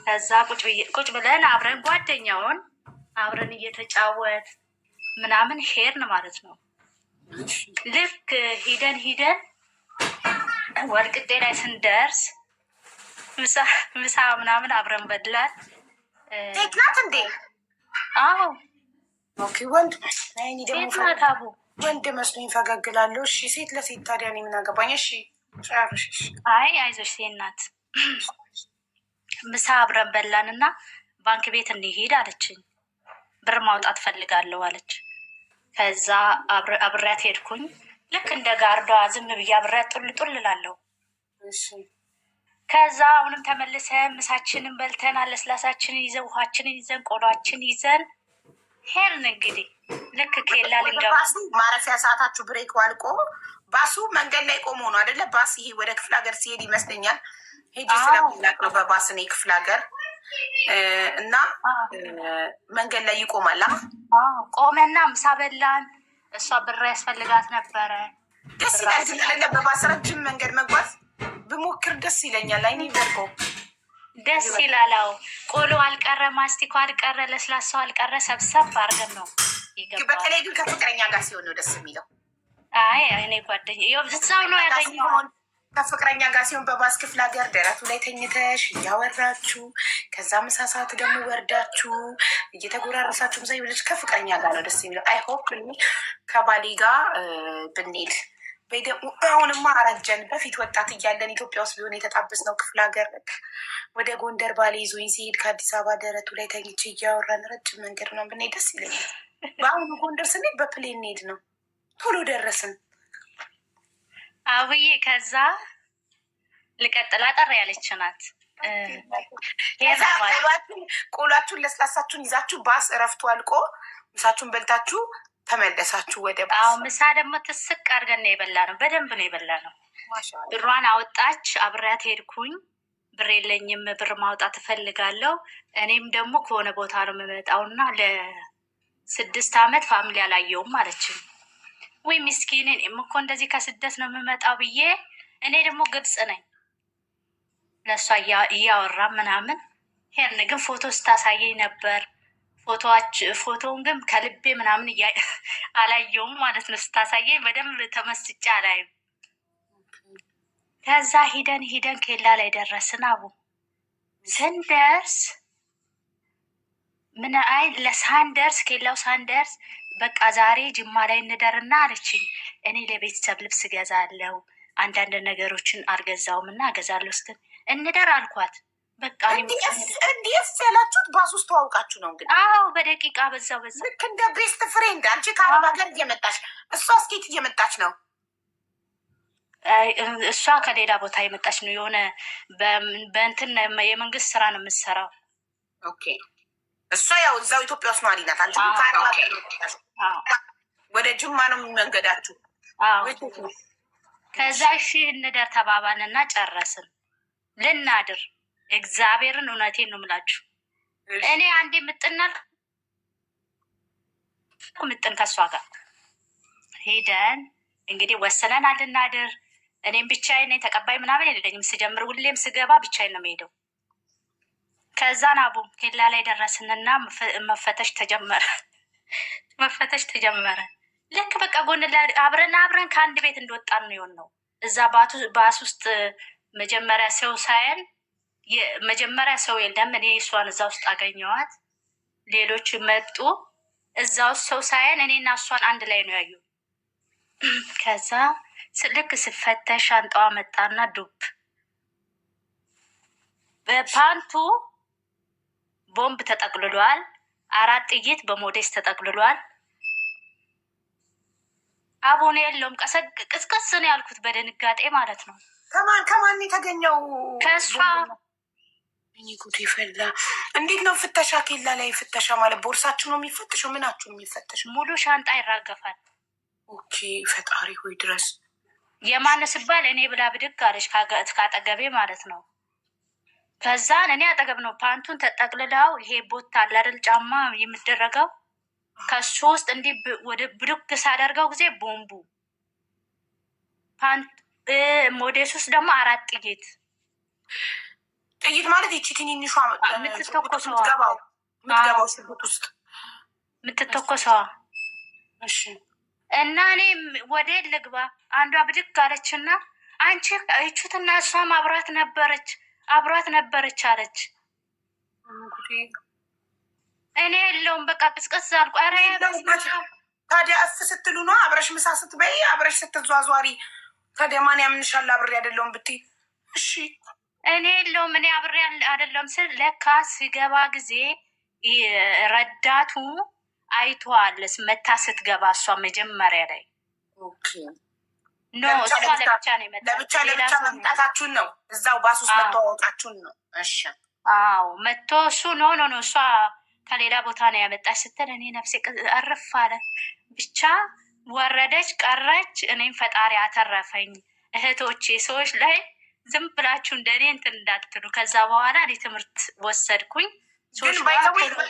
ከዛ ቁጭ ብለን አብረን ጓደኛውን አብረን እየተጫወት ምናምን ሄድን ማለት ነው። ልክ ሂደን ወልቅጤ ላይ ስንደርስ ምሳ ምናምን አብረን በድላል። ሴት ናት እንዴ? አዎ ኦኬ። ወንድ ናት አቡ። ወንድ መስሎኝ ፈገግላለሁ። እሺ ሴት ለሴት ታዲያ እኔ ምን አገባኝ? እሺ ጨርሽ። አይ አይዞሽ ሴት ናት። ምሳ አብረን በላን እና ባንክ ቤት እንሂድ አለችኝ። ብር ማውጣት ፈልጋለሁ አለች። ከዛ አብሬያት ሄድኩኝ። ልክ እንደ ጋርዷ ዝም ብዬ አብሬያት ጡል እላለሁ። ከዛ አሁንም ተመልሰን ምሳችንን በልተን ለስላሳችንን ይዘን ውሃችንን ይዘን ቆሏችን ይዘን ሄድን። እንግዲህ ልክ ኬላ ልንገባ ማረፊያ ሰዓታችሁ ብሬክ አልቆ ባሱ መንገድ ላይ ቆሞ ነው አይደለ? ባስ ይሄ ወደ ክፍለ ሀገር ሲሄድ ይመስለኛል። ሄጂ ስለሚላቅ ነው በባስ እኔ ክፍለ ሀገር እና መንገድ ላይ ይቆማል። ቆመና ምሳ በላን። እሷ ብር ያስፈልጋት ነበረ። ደስ ይላል። በባስ ረጅም መንገድ መጓዝ ብሞክር ደስ ይለኛል። አይኔ በርጎ ደስ ይላላው። ቆሎ አልቀረ፣ ማስቲኮ አልቀረ፣ ለስላሳው አልቀረ፣ ሰብሰብ አድርገን ነው ይገባል። በተለይ ግን ከፍቅረኛ ጋር ሲሆን ነው ደስ የሚለው። አይ እኔ ጓደኛ እዛው ነው ያገኘው። ከፍቅረኛ ጋር ሲሆን በባስ ክፍለ ሀገር ደረቱ ላይ ተኝተሽ እያወራችሁ ከዛ ምሳ ሰዓት ደግሞ ወርዳችሁ እየተጎራረሳችሁ ምሳ ይብለች ከፍቅረኛ ጋር ነው ደስ የሚለው። አይ ሆፕ ከባሌ ጋር ብንሄድ ወይ ደግሞ አሁንማ አረጀን። በፊት ወጣት እያለን ኢትዮጵያ ውስጥ ቢሆን የተጣበስነው ክፍለ ሀገር ወደ ጎንደር ባሌ ይዞኝ ሲሄድ ከአዲስ አበባ ደረቱ ላይ ተኝቼ እያወራን ረጅም መንገድ ነው ብንሄድ ደስ ይለኛል። በአሁኑ ጎንደር ስንሄድ በፕሌን እንሄድ ነው። ቶሎ ደረስን አብዬ። ከዛ ልቀጥል አጠር ያለች ናት። ቆላችሁን ለስላሳችሁን ይዛችሁ ባስ እረፍቱ አልቆ ምሳችሁን በልታችሁ ተመለሳችሁ ወደ ባስ። አዎ ምሳ ደግሞ ትስቅ አድርገን ነው የበላ ነው። በደንብ ነው የበላ ነው። ብሯን አወጣች፣ አብሬያት ሄድኩኝ። ብር የለኝም፣ ብር ማውጣት እፈልጋለሁ። እኔም ደግሞ ከሆነ ቦታ ነው የምመጣውና ለ6 ዓመት ፋሚሊ አላየውም አለችኝ። ወይ ምስኪን፣ እኔም እኮ እንደዚህ ከስደት ነው የምመጣው ብዬ እኔ ደግሞ ግልጽ ነኝ ለእሷ እያወራ ምናምን ሄድን። ግን ፎቶ ስታሳየኝ ነበር። ፎቶውን ግን ከልቤ ምናምን አላየውም ማለት ነው። ስታሳየኝ በደንብ ተመስጬ አላይም። ከዛ ሂደን ኬላ ላይ ደረስን። አቡ ስንደርስ ለሳንደርስ ኬላው ሳንደርስ በቃ ዛሬ ጅማ ላይ እንደርና አለችኝ። እኔ ለቤተሰብ ልብስ ገዛለው አንዳንድ ነገሮችን አልገዛውም እና ገዛለሁ ስትል እንደር አልኳት። በቃ እንዲህ ያላችሁት ባስ ውስጥ ተዋውቃችሁ ነው እንግዲህ? አዎ በደቂቃ በዛው ልክ እንደ ቤስት ፍሬንድ። አንቺ ከአረብ ሀገር እየመጣች እሷ እስኬት እየመጣች ነው? እሷ ከሌላ ቦታ የመጣች ነው። የሆነ በእንትን የመንግስት ስራ ነው የምትሰራው። ኦኬ እሷ ያው እዛው ኢትዮጵያ ውስጥ ነዋሪ ናት። አንቺ ከአረብ ሀገር ወደ ጅማ ነው የሚመንገዳችሁ? ከዛ እሺ እንደር ተባባልና ጨረስን። ልናድር እግዚአብሔርን እውነቴን ነው የምላችሁ። እኔ አንዴ ምጥን ከሷ ጋር ሄደን እንግዲህ ወሰነን ልናድር። እኔም ብቻዬን ነኝ፣ ተቀባይ ምናምን የለኝም። ስጀምር ሁሌም ስገባ ብቻዬን ነው የምሄደው። ከዛን አቡ ኬላ ላይ ደረስንና መፈተሽ ተጀመረ። ልክ በቃ ጎን ላይ አብረን ከአንድ ቤት እንደወጣን ነው የሆነው። እዛ ባስ ውስጥ መጀመሪያ ሰው የለም። እኔ እሷን እዛ ውስጥ አገኘዋት። ሌሎች መጡ። እዛ ውስጥ ሰው ሳይን እኔና እሷን አንድ ላይ ነው ያዩ። ከዛ ልክ ስፈተሽ ሻንጣዋ መጣና ዱብ በፓንቱ ቦምብ ተጠቅልሏል። 4 ጥይት በሞዴስ ተጠቅልሏል። አቡነ የለውም። ቅስቀስ ነው ያልኩት በድንጋጤ ማለት ነው። ከማን የተገኘው? ከእሷ። ጉድ ይፈላ። እንዴት ነው ፍተሻ? ኬላ ላይ ፍተሻ ማለት ቦርሳችሁ ነው የሚፈተሸው? ምናችሁ ነው የሚፈተሸው? ሙሉ ሻንጣ ይራገፋል። ኦኬ ፈጣሪ ሆይ ድረስ። የማን ስባል እኔ ብላ ብድግ አለች ካጠገቤ ማለት ነው። ከዛን እኔ አጠገብ ነው ፓንቱን ተጠቅልላው፣ ይሄ ቦት አለ አይደል ጫማ የሚደረገው፣ ከሱ ውስጥ እንዲህ ወደ ብድግ ሳደርገው ጊዜ ቦምቡ ፓንት ሞዴስ ውስጥ ደግሞ 4 ጥይት ማለት ይቺ ትንንሿ የምትተኮሰዋ ሽጉጥ ውስጥ የምትተኮሰዋ። እሺ እና እኔ ወደ ልግባ፣ አንዷ ብድግ አለችና አንቺ እቹትና እሷም አብሯት ነበረች አለች። እኔ የለውም በቃ ቅስቀስ አልኩ። ኧረ ታዲያ እፍ ስትሉ ነው አብረሽ ምሳ ስትበይ አብረሽ ስትዟዟሪ ታዲያ ማን ያምንሻል? አብሬ አይደለሁም ብትይ እሺ። እኔ የለውም እኔ አብሬ አይደለሁም ስል ለካ ሲገባ ጊዜ ረዳቱ አይቷለስ መታ ስትገባ እሷ መጀመሪያ ላይ እሷ ለብቻ ነው የመጣችው። ለብቻ መምጣታችሁን ነው እዛው ባስ ውስጥ መተዋወቃችሁን ነው። እሺ አዎ መጥቶ እሱ ኖ እሷ ከሌላ ቦታ ነው ያመጣች ስትል እኔ ነፍሴ እርፍ አለ። ብቻ ወረደች ቀረች። እኔም ፈጣሪ አተረፈኝ። እህቶቼ ሰዎች ላይ ዝም ብላችሁ እንደኔ እንትን እንዳትሉ። ከዛ በኋላ እኔ ትምህርት ወሰድኩኝ። ግን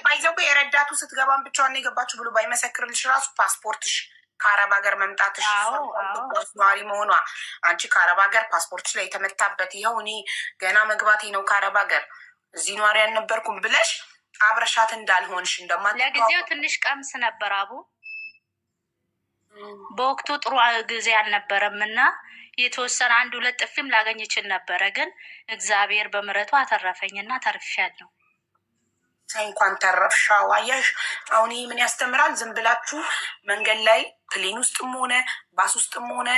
ባይዘው የረዳቱ ስትገባን ብቻዋን የገባችሁ ብሎ ባይመሰክርልሽ ራሱ ፓስፖርትሽ ከአረብ ሀገር መምጣትሽ ነዋሪ መሆኗ አንቺ ከአረብ ሀገር ፓስፖርትሽ ላይ የተመታበት ይኸው እኔ ገና መግባቴ ነው ከአረብ ሀገር እዚህ ነዋሪ አልነበርኩም ብለሽ አብረሻት እንዳልሆንሽ ለጊዜው ትንሽ ቀምስ ነበር አቡ። በወቅቱ ጥሩ ጊዜ አልነበረም እና የተወሰነ 1-2 ጥፊም ላገኝ ይችል ነበረ። ግን እግዚአብሔር በምሕረቱ አተረፈኝና ተርፌያለሁ። እንኳን ተረፍሻው። አየሽ አሁን ይህ ምን ያስተምራል? ዝም ብላችሁ መንገድ ላይ ፕሌን ውስጥም ሆነ ባስ ውስጥም ሆነ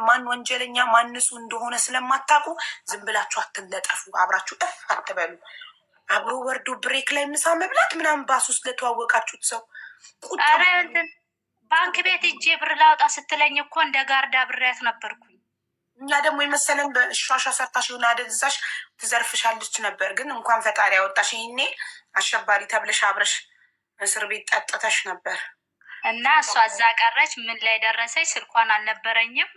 ማን ወንጀለኛ ማንሱ እንደሆነ ስለማታውቁ ዝም ብላችሁ አትለጠፉ። አብራችሁ አትበሉ። አብሮ ወርዶ ብሬክ ላይ ምሳ መብላት ምናምን ባስ ውስጥ ለተዋወቃችሁት ሰው ኧረ እንትን ባንክ ቤት እጄ ብር ላውጣ ስትለኝ እኮ እንደ ጋርዳ ብሬያት ነበርኩኝ። እኛ ደግሞ የመሰለን በእሿሻ ሰርታሽ የሆነ አደንዛሽ ትዘርፍሻለች ነበር። ግን እንኳን ፈጣሪ ያወጣሽ። ይሄኔ አሸባሪ ተብለሽ አብረሽ እስር ቤት ጠጥተሽ ነበር እና እሷ እዛ ቀረች። ምን ላይ ደረሰች? ስልኳን አልነበረኝም።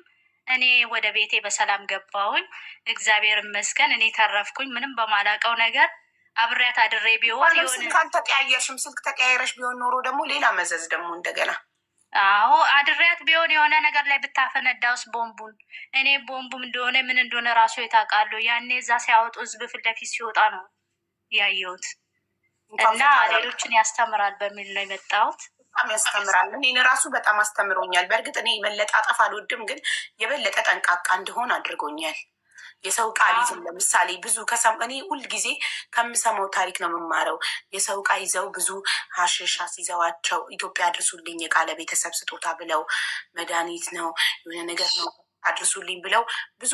እኔ ወደ ቤቴ በሰላም ገባሁኝ። እግዚአብሔር ይመስገን እኔ ተረፍኩኝ። ምንም በማላውቀው ነገር አብሬያት አድሬ ቢሆን ስልክ አልተቀያየርሽም። ስልክ ተቀያየረሽ ቢሆን ኖሮ ደግሞ ሌላ መዘዝ ደግሞ እንደገና አዎ አድሬያት ቢሆን የሆነ ነገር ላይ ብታፈነዳውስ ቦምቡን እኔ ቦምቡም እንደሆነ ምን እንደሆነ ራሱ የታውቃሉ። ያኔ እዛ ሲያወጡ ህዝብ ፊት ለፊት ሲወጣ ነው ያየሁት እና ሌሎችን ያስተምራል በሚል ነው የመጣሁት። በጣም ያስተምራል። እኔን ራሱ በጣም አስተምሮኛል። በእርግጥ እኔ መለጣጠፍ አልወድም፣ ግን የበለጠ ጠንቃቃ እንደሆን አድርጎኛል። የሰው ቃል ይዘው ለምሳሌ ብዙ እኔ ሁልጊዜ ከምሰማው ታሪክ ነው የምማረው። የሰው ቃ ይዘው ብዙ ሀሽሽ አስይዘዋቸው ኢትዮጵያ አድርሱልኝ የቃለ ቤተሰብ ስጦታ ብለው መድኃኒት ነው የሆነ ነገር ነው አድርሱልኝ ብለው ብዙ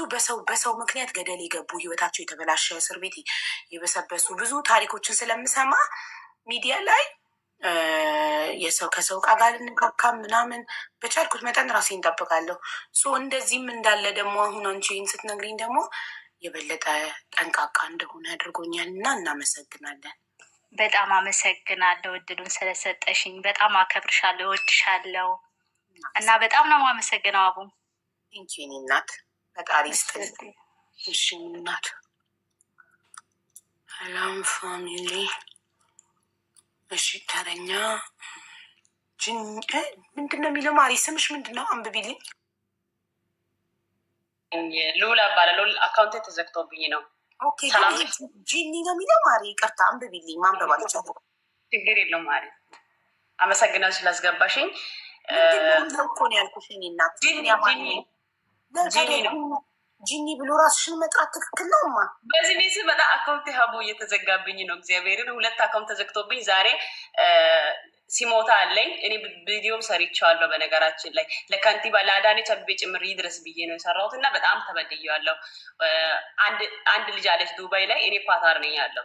በሰው ምክንያት ገደል የገቡ ህይወታቸው የተበላሸ እስር ቤት የበሰበሱ ብዙ ታሪኮችን ስለምሰማ ሚዲያ ላይ ከሰው ቃ ጋር ልንካካም ምናምን በቻልኩት መጠን ራሴን እንጠብቃለሁ። እንደዚህም እንዳለ ደግሞ አሁን አንቺ ስትነግሪኝ ደግሞ የበለጠ ጠንቃቃ እንደሆነ አድርጎኛል እና እናመሰግናለን። በጣም አመሰግናለሁ እድሉን ስለሰጠሽኝ። በጣም አከብርሻለሁ፣ እወድሻለሁ እና በጣም ነው የማመሰግነው አቡ። ቴንኪው የእኔ እናት ፈጣሪ ይስጥልኝ። እሺ እናት ሰላም ፋሚሊ። እሺ ተረኛ ምንድን ነው የሚለው? ማሪ ስምሽ ምንድን ነው? አንብቢልኝ። ሉላ እባላለሁ። አካውንቴ ተዘግቶብኝ ነው። ጂኒ ነው የሚለው? ማሪ ይቅርታ አንብቢልኝ። ማንበብ አልቻልኩም። ችግር የለውም ማሪ። አመሰግናለሁ ስላስገባሽኝ። እኮ ነው ያልኩሽ የእኔ እናት። ጂኒ ነው ጂኒ ብሎ ራስሽን መጥራት ትክክል ነው ማ? በዚህ ቤት በጣም አካውንቴ ሀቡ እየተዘጋብኝ ነው። እግዚአብሔርን 2 አካውንት ተዘግቶብኝ ዛሬ ሲሞታ አለኝ። እኔ ቪዲዮም ሰርቼዋለሁ። በነገራችን ላይ ለከንቲባ ለአዳነች አቤቤ ጭምር ይድረስ ብዬ ነው የሰራሁት እና በጣም ተበድያለሁ። አንድ ልጅ አለች ዱባይ ላይ፣ እኔ ኳታር ነኝ ያለው።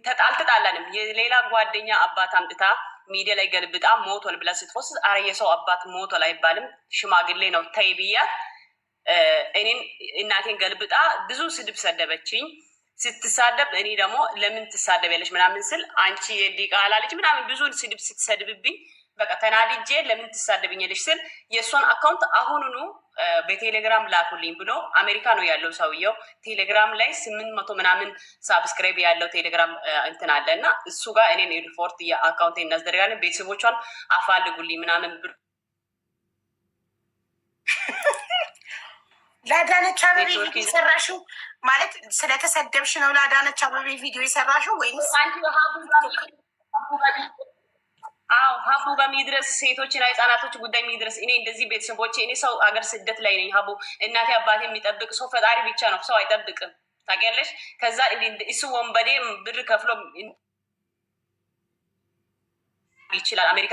ተጣልተጣላንም የሌላ ጓደኛ አባት አምጥታ ሚዲያ ላይ ገልብጣ ሞቶል ብላ ስትፎስ፣ አረ የሰው አባት ሞቶል አይባልም ሽማግሌ ነው ተይ ብያት እኔን እናቴን ገልብጣ ብዙ ስድብ ሰደበችኝ። ስትሳደብ እኔ ደግሞ ለምን ትሳደቢያለሽ ምናምን ስል አንቺ የዲቃላ ልጅ ምናምን ብዙ ስድብ ስትሰድብብኝ በቃ ተናድጄ ለምን ትሳደብኛለሽ ስል የእሷን አካውንት አሁኑኑ በቴሌግራም ላኩልኝ ብሎ አሜሪካ ነው ያለው ሰውየው። ቴሌግራም ላይ 800 ምናምን ሳብስክራይብ ያለው ቴሌግራም እንትን አለ እና እሱ ጋር እኔን ሪፖርት የአካውንት እናስደርጋለን ቤተሰቦቿን አፋልጉልኝ ምናምን ብሎ ለአዳነች አበቤ ቪዲዮ የሰራሽው ማለት ስለተሰደብሽ ነው? ለአዳነች አበቤ ቪዲዮ የሰራሽው ወይስ ሀቡ ጋር የሚድረስ ሴቶችና ህጻናቶች ጉዳይ የሚድረስ እኔ እንደዚህ ቤተሰቦቼ እኔ ሰው አገር ስደት ላይ ነኝ ሀቡ። እናቴ አባቴ የሚጠብቅ ሰው ፈጣሪ ብቻ ነው፣ ሰው አይጠብቅም ታውቂያለሽ። ከዛ እሱ ወንበዴ ብር ከፍሎ ይችላል አሜሪካ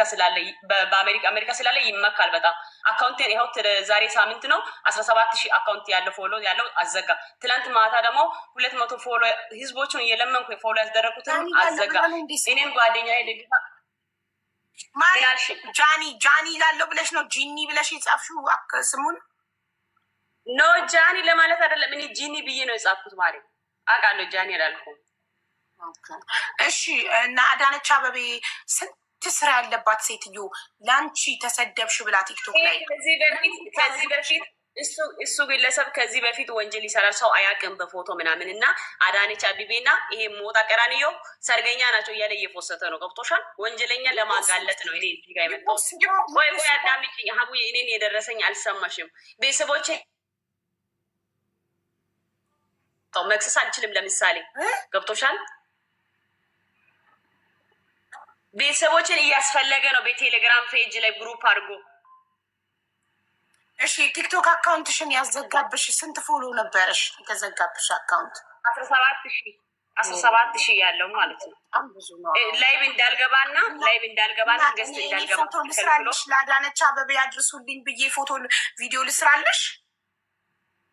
ስላለ ይመካል በጣም። አካውንቴን ይኸው ዛሬ ሳምንት ነው 17,000 አካውንት ያለው ፎሎ ያለው አዘጋ። ትላንት ማታ ደግሞ 200 ፎሎ ህዝቦቹን እየለመንኩ ፎሎ ያስደረጉትን አዘጋ። እኔን ጓደኛዬ ጃኒ ላለው ብለሽ ነው ጂኒ ብለሽ የጻፍሽው ስሙን? ኖ ጃኒ ለማለት አይደለም። እኔ ጂኒ ብዬ ነው የጻፍኩት ማለት አውቃለሁ። ጃኒ አላልኩም። እሺ። እና አዳነች አበቤ ስንት ስራ ያለባት ሴትዮ ለአንቺ ተሰደብሽ ብላ ቲክቶክ ላይ ከዚህ በፊት እሱ ግለሰብ ከዚህ በፊት ወንጀል ይሰራል። ሰው አያውቅም በፎቶ ምናምን እና አዳነች አቤቤና ይሄ ሞጣ ቀራኒዮ ሰርገኛ ናቸው እያለ እየፎሰተ ነው። ገብቶሻል? ወንጀለኛ ለማጋለጥ ነው። እኔ እዚህ ጋር የመጣው ቆይ አዳምጪኝ ሀቡ፣ እኔን የደረሰኝ አልሰማሽም? ቤተሰቦቼ መክሰስ አልችልም። ለምሳሌ ገብቶሻል? ቤተሰቦችን እያስፈለገ ነው። በቴሌግራም ፔጅ ላይ ግሩፕ አድርጎ እሺ። ቲክቶክ አካውንትሽን ያዘጋብሽ ስንት ፎሎ ነበረሽ? የተዘጋብሽ አካውንት 17,000 ያለው ማለት ነው። ላይቭ እንዳልገባና ገስት እንዳልገባ ፎቶ ልስራለሽ። ለአዳነች አበቤ ያድርሱልኝ ብዬ ፎቶ ቪዲዮ ልስራለሽ።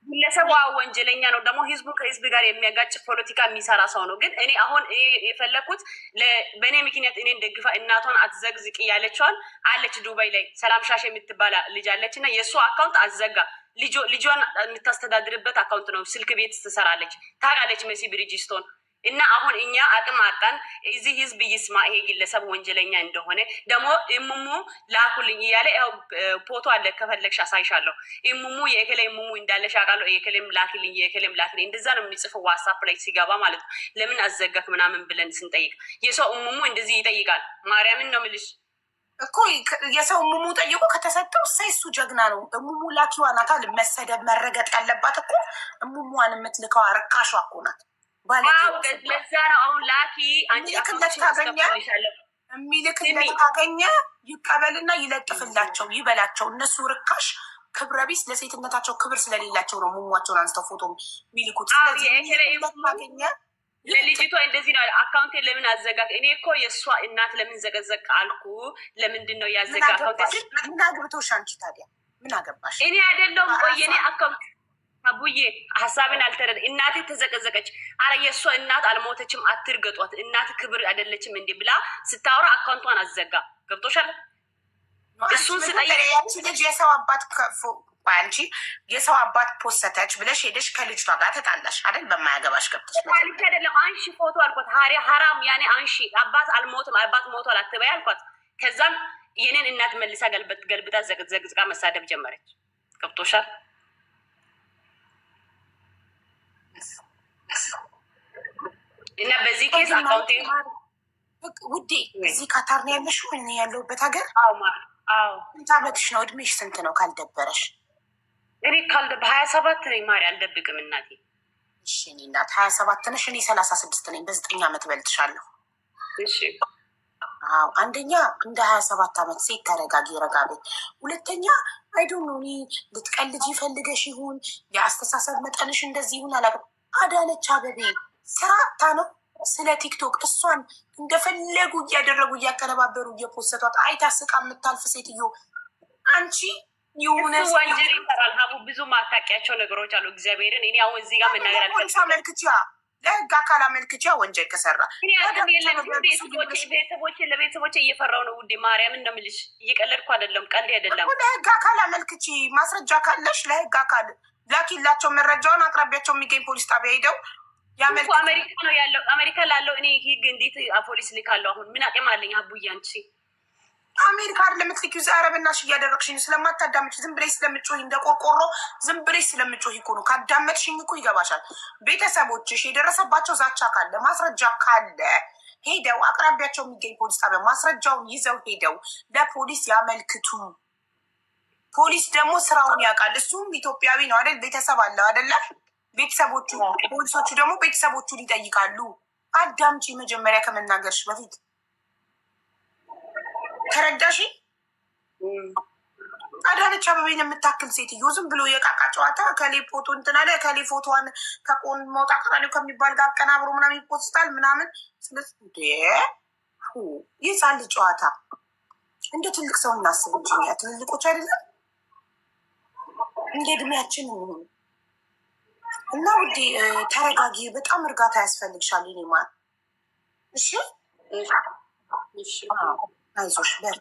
ግለሰቡ ወንጀለኛ ነው። ደግሞ ህዝቡ ከህዝብ ጋር የሚያጋጭ ፖለቲካ የሚሰራ ሰው ነው። ግን እኔ አሁን የፈለኩት በእኔ ምክንያት እኔን ደግፋ እናቷን አትዘግዝቅ እያለችዋል አለች። ዱባይ ላይ ሰላም ሻሽ የምትባል ልጅ አለች እና የእሱ አካውንት አዘጋ። ልጇን የምታስተዳድርበት አካውንት ነው። ስልክ ቤት ትሰራለች። ታውቃለች መሲ ብሪጅስቶን እና አሁን እኛ አቅም አጣን። እዚህ ህዝብ ይስማ ይሄ ግለሰብ ወንጀለኛ እንደሆነ። ደግሞ እሙሙ ላኩልኝ እያለ ያው ፎቶ አለ፣ ከፈለግሽ አሳይሻለሁ። እሙሙ የእከሌ እሙሙ እንዳለሽ አውቃለሁ። የእከሌም ላክልኝ፣ የእከሌም ላክልኝ። እንደዛ ነው የሚጽፈው ዋትሳፕ ላይ ሲገባ ማለት ነው። ለምን አዘጋክ ምናምን ብለን ስንጠይቅ የሰው እሙሙ እንደዚህ ይጠይቃል። ማርያምን ነው የምልሽ እኮ የሰው እሙሙ ጠይቆ ከተሰጠው እሰይ፣ እሱ ጀግና ነው። እሙሙ ላኪዋ ናት። መሰደብ መረገጥ ያለባት እኮ እሙሙዋን የምትልከዋ ርካሿ እኮ ናት። ለዛ ነው አሁን ላኪ የሚልክለት ካገኘ ይቀበልና ይለጥፍላቸው፣ ይበላቸው። እነሱ ርካሽ ክብረ ቢስ ለሴትነታቸው ክብር ስለሌላቸው ነው ሙሟቸውን አንስተው ፎቶ የሚልኩት። ስለዚህ ለልጅቷ እንደዚህ ነው። አካውንቴ ለምን አዘጋግ? እኔ እኮ የእሷ እናት ለምን ዘቀዘቅ አልኩ። ለምንድን ነው ያዘጋ? ምን አግብቶሽ አንቺ ታዲያ ምን አገባሽ? እኔ አይደለሁም። ቆይ የኔ አካውንት አቡዬ ሀሳብን አልተረድ። እናቴ ተዘቀዘቀች። አረ የእሷ እናት አልሞተችም፣ አትርገጧት፣ እናት ክብር አይደለችም እንዲህ ብላ ስታወራ አካውንቷን አዘጋ። ገብቶሻል? እሱን ስጠይቅ ልጅ የሰው አባት አንቺ የሰው አባት ፖሰተች ብለሽ ሄደሽ ከልጅቷ ጋር ተጣላሽ አይደል? በማያገባሽ ገብተሽ ልክ አይደለም። አንሺ ፎቶ አልኳት። ሀራም ያኔ አንሺ። አባት አልሞትም፣ አባት ሞቷል አትበይ አልኳት። ከዛም የኔን እናት መልሳ ገልብጣ ዘቅዝቃ መሳደብ ጀመረች። ገብቶሻል? እና በዚህ ኬስ አካውንቴ ውዴ እዚህ ካታር ነው ያለሽው? እኔ ያለሁበት ሀገር። ስንት ዓመትሽ ነው? እድሜሽ ስንት ነው ካልደበረሽ? እኔ 27 ነኝ ማሪ፣ አልደብቅም እናቴ። እሺ እኔ እናት 27 ነሽ፣ እኔ 36 ነኝ። በ9 ዓመት በልጥሻለሁ። እሺ አዎ፣ አንደኛ እንደ 27 ዓመት ሴት ተረጋጊ፣ ረጋቤ። ሁለተኛ አይዶን እኔ ልትቀልጅ ይፈልገሽ ይሁን የአስተሳሰብ መጠንሽ እንደዚህ ይሁን አላውቅም። አዳነች አበቤ ስራታ ነው ስለ ቲክቶክ እሷን እንደፈለጉ እያደረጉ እያቀነባበሩ እየፖሰቷት አይታ ስቃ የምታልፍ ሴትዮ አንቺ የሆነ ወንጀል ይሰራል። ሀቡ ብዙ ማታውቂያቸው ነገሮች አሉ። እግዚአብሔርን እኔ አሁን እዚህ ጋር መናገር አልፈልግም። አመልክቻ ለህግ አካል አመልክቻ ወንጀል ከሰራ ለቤተሰቦቼ እየፈራው ነው ውዴ። ማርያምን ነው የምልሽ፣ እየቀለድኩ አይደለም፣ ቀልድ አይደለም። ለህግ አካል አመልክቺ። ማስረጃ ካለሽ ለህግ አካል ላኪላቸው። መረጃውን አቅራቢያቸው የሚገኝ ፖሊስ ጣቢያ ሄደው ያመልክቱ። አሜሪካ ነው ያለው። አሜሪካ ላለው እኔ ህግ እንዴት ፖሊስ ልካለሁ? አሁን ምን አቅም አለኝ? አቡዬ አንቺ አሜሪካ ለምትልኪው አረብናሽ እያደረግሽኝ ስለማታዳምጭ ዝም ብለሽ ስለምጮህ እንደ ቆርቆሮ ዝም ብለሽ ስለምጮህ እኮ ነው። ካዳመጥሽኝ እኮ ይገባሻል። ቤተሰቦችሽ የደረሰባቸው ዛቻ ካለ ማስረጃ ካለ ሄደው አቅራቢያቸው የሚገኝ ፖሊስ ጣቢያ ማስረጃውን ይዘው ሄደው ለፖሊስ ያመልክቱ። ፖሊስ ደግሞ ስራውን ያውቃል። እሱም ኢትዮጵያዊ ነው አይደል? ቤተሰብ አለው አይደለ? ቤተሰቦቹ ፖሊሶቹ ደግሞ ቤተሰቦቹን ይጠይቃሉ። አዳምጪ መጀመሪያ ከመናገርሽ በፊት ተረዳሽ? አዳነች አበቤን የምታክል ሴትዮ ዝም ብሎ የቃቃ ጨዋታ ከሌ ፎቶ እንትን አለ ከሌ ፎቶዋን ከቆን መውጣ ቀራኒው ከሚባል ጋር አቀናብሮ ምናምን ይፖስታል ምናምን። ስለዚህ የህፃን ልጅ ጨዋታ እንደ ትልቅ ሰው እናስብ እንጂ ትልልቆች አይደለም እንደ እድሜያችን እና ውዴ ተረጋጊ። በጣም እርጋታ ያስፈልግሻል። ኔ ማለት እሺ አይዞሽ በር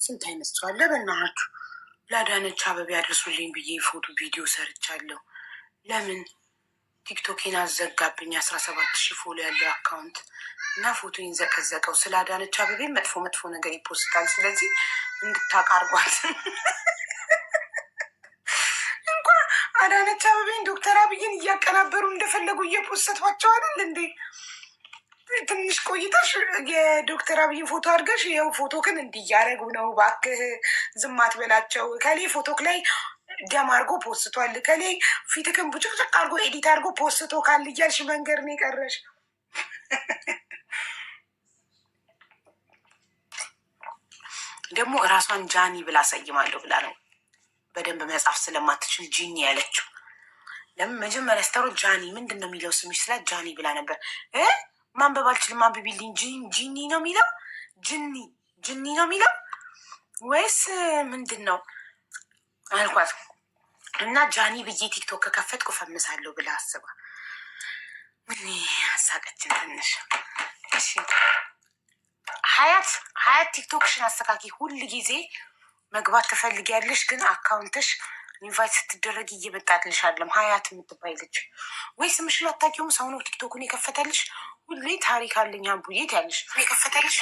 ስንት አይነት ሰው አለ በእናታችሁ። ለአዳነች አበቤ ያድርሱልኝ ብዬ ፎቶ ቪዲዮ ሰርቻለሁ። ለምን ቲክቶኬን አዘጋብኝ? 17,000 ፎሎ ያለው አካውንት እና ፎቶን ዘቀዘቀው። ስለ አዳነች አበቤ መጥፎ መጥፎ ነገር ይፖስታል። ስለዚህ እንድታቃርጓት እንኳን አዳነች አበቤን ዶክተር አብይን እያቀናበሩ እንደፈለጉ እየፖሰቷቸው አይደል እንዴ? ትንሽ ቆይተሽ የዶክተር አብይን ፎቶ አድርገሽ ይኸው ፎቶ ክን እንዲያደረጉ ነው፣ እባክህ ዝም አትበላቸው። ከሌ ፎቶክ ላይ ደም አድርጎ ፖስቷል፣ ከሌ ፊትክን ቡጭቅጭቅ አድርጎ ኤዲት አድርጎ ፖስቶ ካል እያልሽ መንገድ ነው የቀረሽ። ደግሞ እራሷን ጃኒ ብላ አሰይማለሁ ብላ ነው በደንብ መጻፍ ስለማትችል ጂኒ ያለችው። ለምን መጀመሪያ ስተሮ ጃኒ ምንድን ነው የሚለው ስምሽ ስላት ጃኒ ብላ ነበር። ማንበብ አልችልም አንብቢልኝ። ጂኒ ነው የሚለው ጅኒ ነው የሚለው ወይስ ምንድን ነው አልኳት። እና ጃኒ ብዬ ቲክቶክ ከከፈትኩ ፈምሳለሁ ብላ አስባ ምን አሳቀችን ትንሽ። እሺ ሀያት ቲክቶክሽን አስተካኪ። ሁል ጊዜ መግባት ትፈልጊያለሽ ግን አካውንትሽ ኢንቫይት ስትደረግ እየመጣልሽ አለም። ሀያት የምትባይ ልጅ ወይ ስምሽን አታውቂውም? ሰው ነው ቲክቶክን የከፈተልሽ። ሁሌ ታሪክ አለኝ አቡዬት ያለሽ የከፈተልሽ።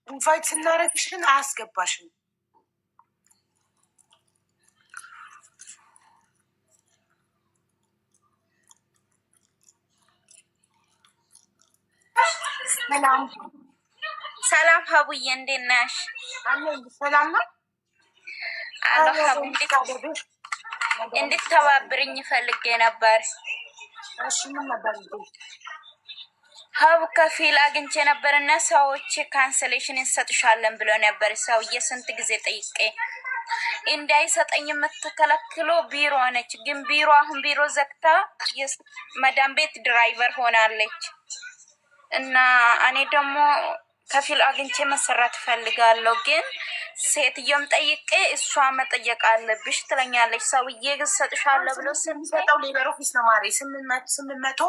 ኢንቫይት ስናረግሽ ግን አያስገባሽም። ሰላም ሀቡዬ እንዴት ነሽ? ሰላም ነው። እንድትተባብርኝ ፈልጌ ነበር። ምን ነበር? ሀቡ ከፊል አግኝቼ ነበር እና ሰዎች ካንስሌሽን እንሰጥሻለን ብለው ነበር። ሰውዬ ስንት ጊዜ ጠይቄ እንዳይሰጠኝ የምትከለክለው ቢሮ ነች። ግን ቢሮ አሁን ቢሮ ዘግታ መዳም ቤት ድራይቨር ሆናለች እና እኔ ደግሞ ከፊል አግኝቼ መሰራት እፈልጋለሁ። ግን ሴትዮም ጠይቄ እሷ መጠየቅ አለብሽ ትለኛለች። ሰውዬ ግን ሰጥሻለሁ ብሎ ስንሰጠው ሌበር ኦፊስ ነው ማሪ 800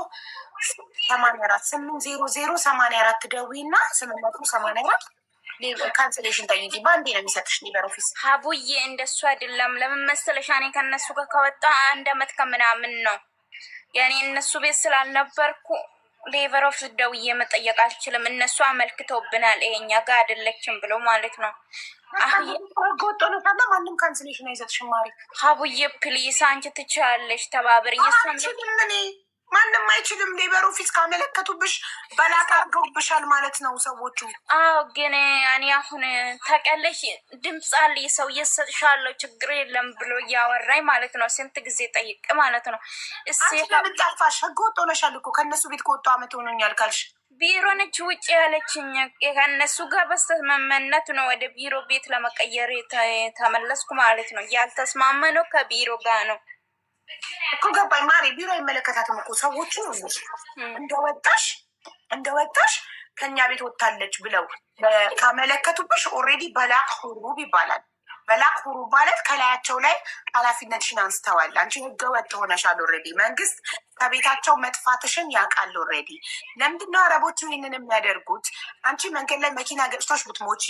ደውዪ እና 884 ካንስሌሽን ጠይቂ። በአንዴ ነው የሚሰጥሽ ሌበር ኦፊስ። ሀቡዬ እንደሱ አይደለም። ለምን መሰለሽ እኔ ከእነሱ ጋር ከወጣ 1 አመት ከምናምን ነው። ያኔ እነሱ ቤት ስላልነበርኩ ሌቨር ኦፍ ደውዬ መጠየቅ አልችልም። እነሱ አመልክተውብናል ይሄኛ ጋር አይደለችም ብሎ ማለት ነው። ጎጦ ነው ታዲያ ማንም ካንስሌሽን አይሰጥሽም ማሪ። ሀቡዬ ፕሊስ አንቺ ትችላለሽ፣ ተባብርኝ። ማንም አይችልም። ሌበር ኦፊስ ካመለከቱብሽ በላቅ አድርገውብሻል ማለት ነው ሰዎቹ። አዎ ግን እኔ አሁን ታውቂያለሽ ድምፅ አለ ሰው እየሰጥሻለሁ ችግር የለም ብሎ እያወራኝ ማለት ነው። ስንት ጊዜ ጠይቅ ማለት ነው። ለምን ጠፋሽ? ህገ ወጥ ሆነሻል እኮ ከእነሱ ቤት ከወጡ አመት ሆኖኛል ካልሽ ቢሮ ነች ውጭ ያለችኝ። ከእነሱ ጋር በስተመመነት ነው ወደ ቢሮ ቤት ለመቀየር ተመለስኩ ማለት ነው። ያልተስማማ ነው ከቢሮ ጋር ነው እኮ ገባኝ ማሪ። ቢሮ አይመለከታትም እኮ ሰዎቹ እንደወጣሽ ከኛ ቤት ወጥታለች ብለው ካመለከቱብሽ ኦልሬዲ በላክ ሁሩብ ይባላል። በላክ ሁሩብ ማለት ከላያቸው ላይ ኃላፊነትሽን አንስተዋል። አንቺ ህገወጥ ሆነሻል። ኦልሬዲ መንግስት ከቤታቸው መጥፋትሽን ያውቃል። ኦልሬዲ ለምንድነው አረቦቹ ይህንን የሚያደርጉት? አንቺ መንገድ ላይ መኪና ገጭቶሽ ብትሞቺ፣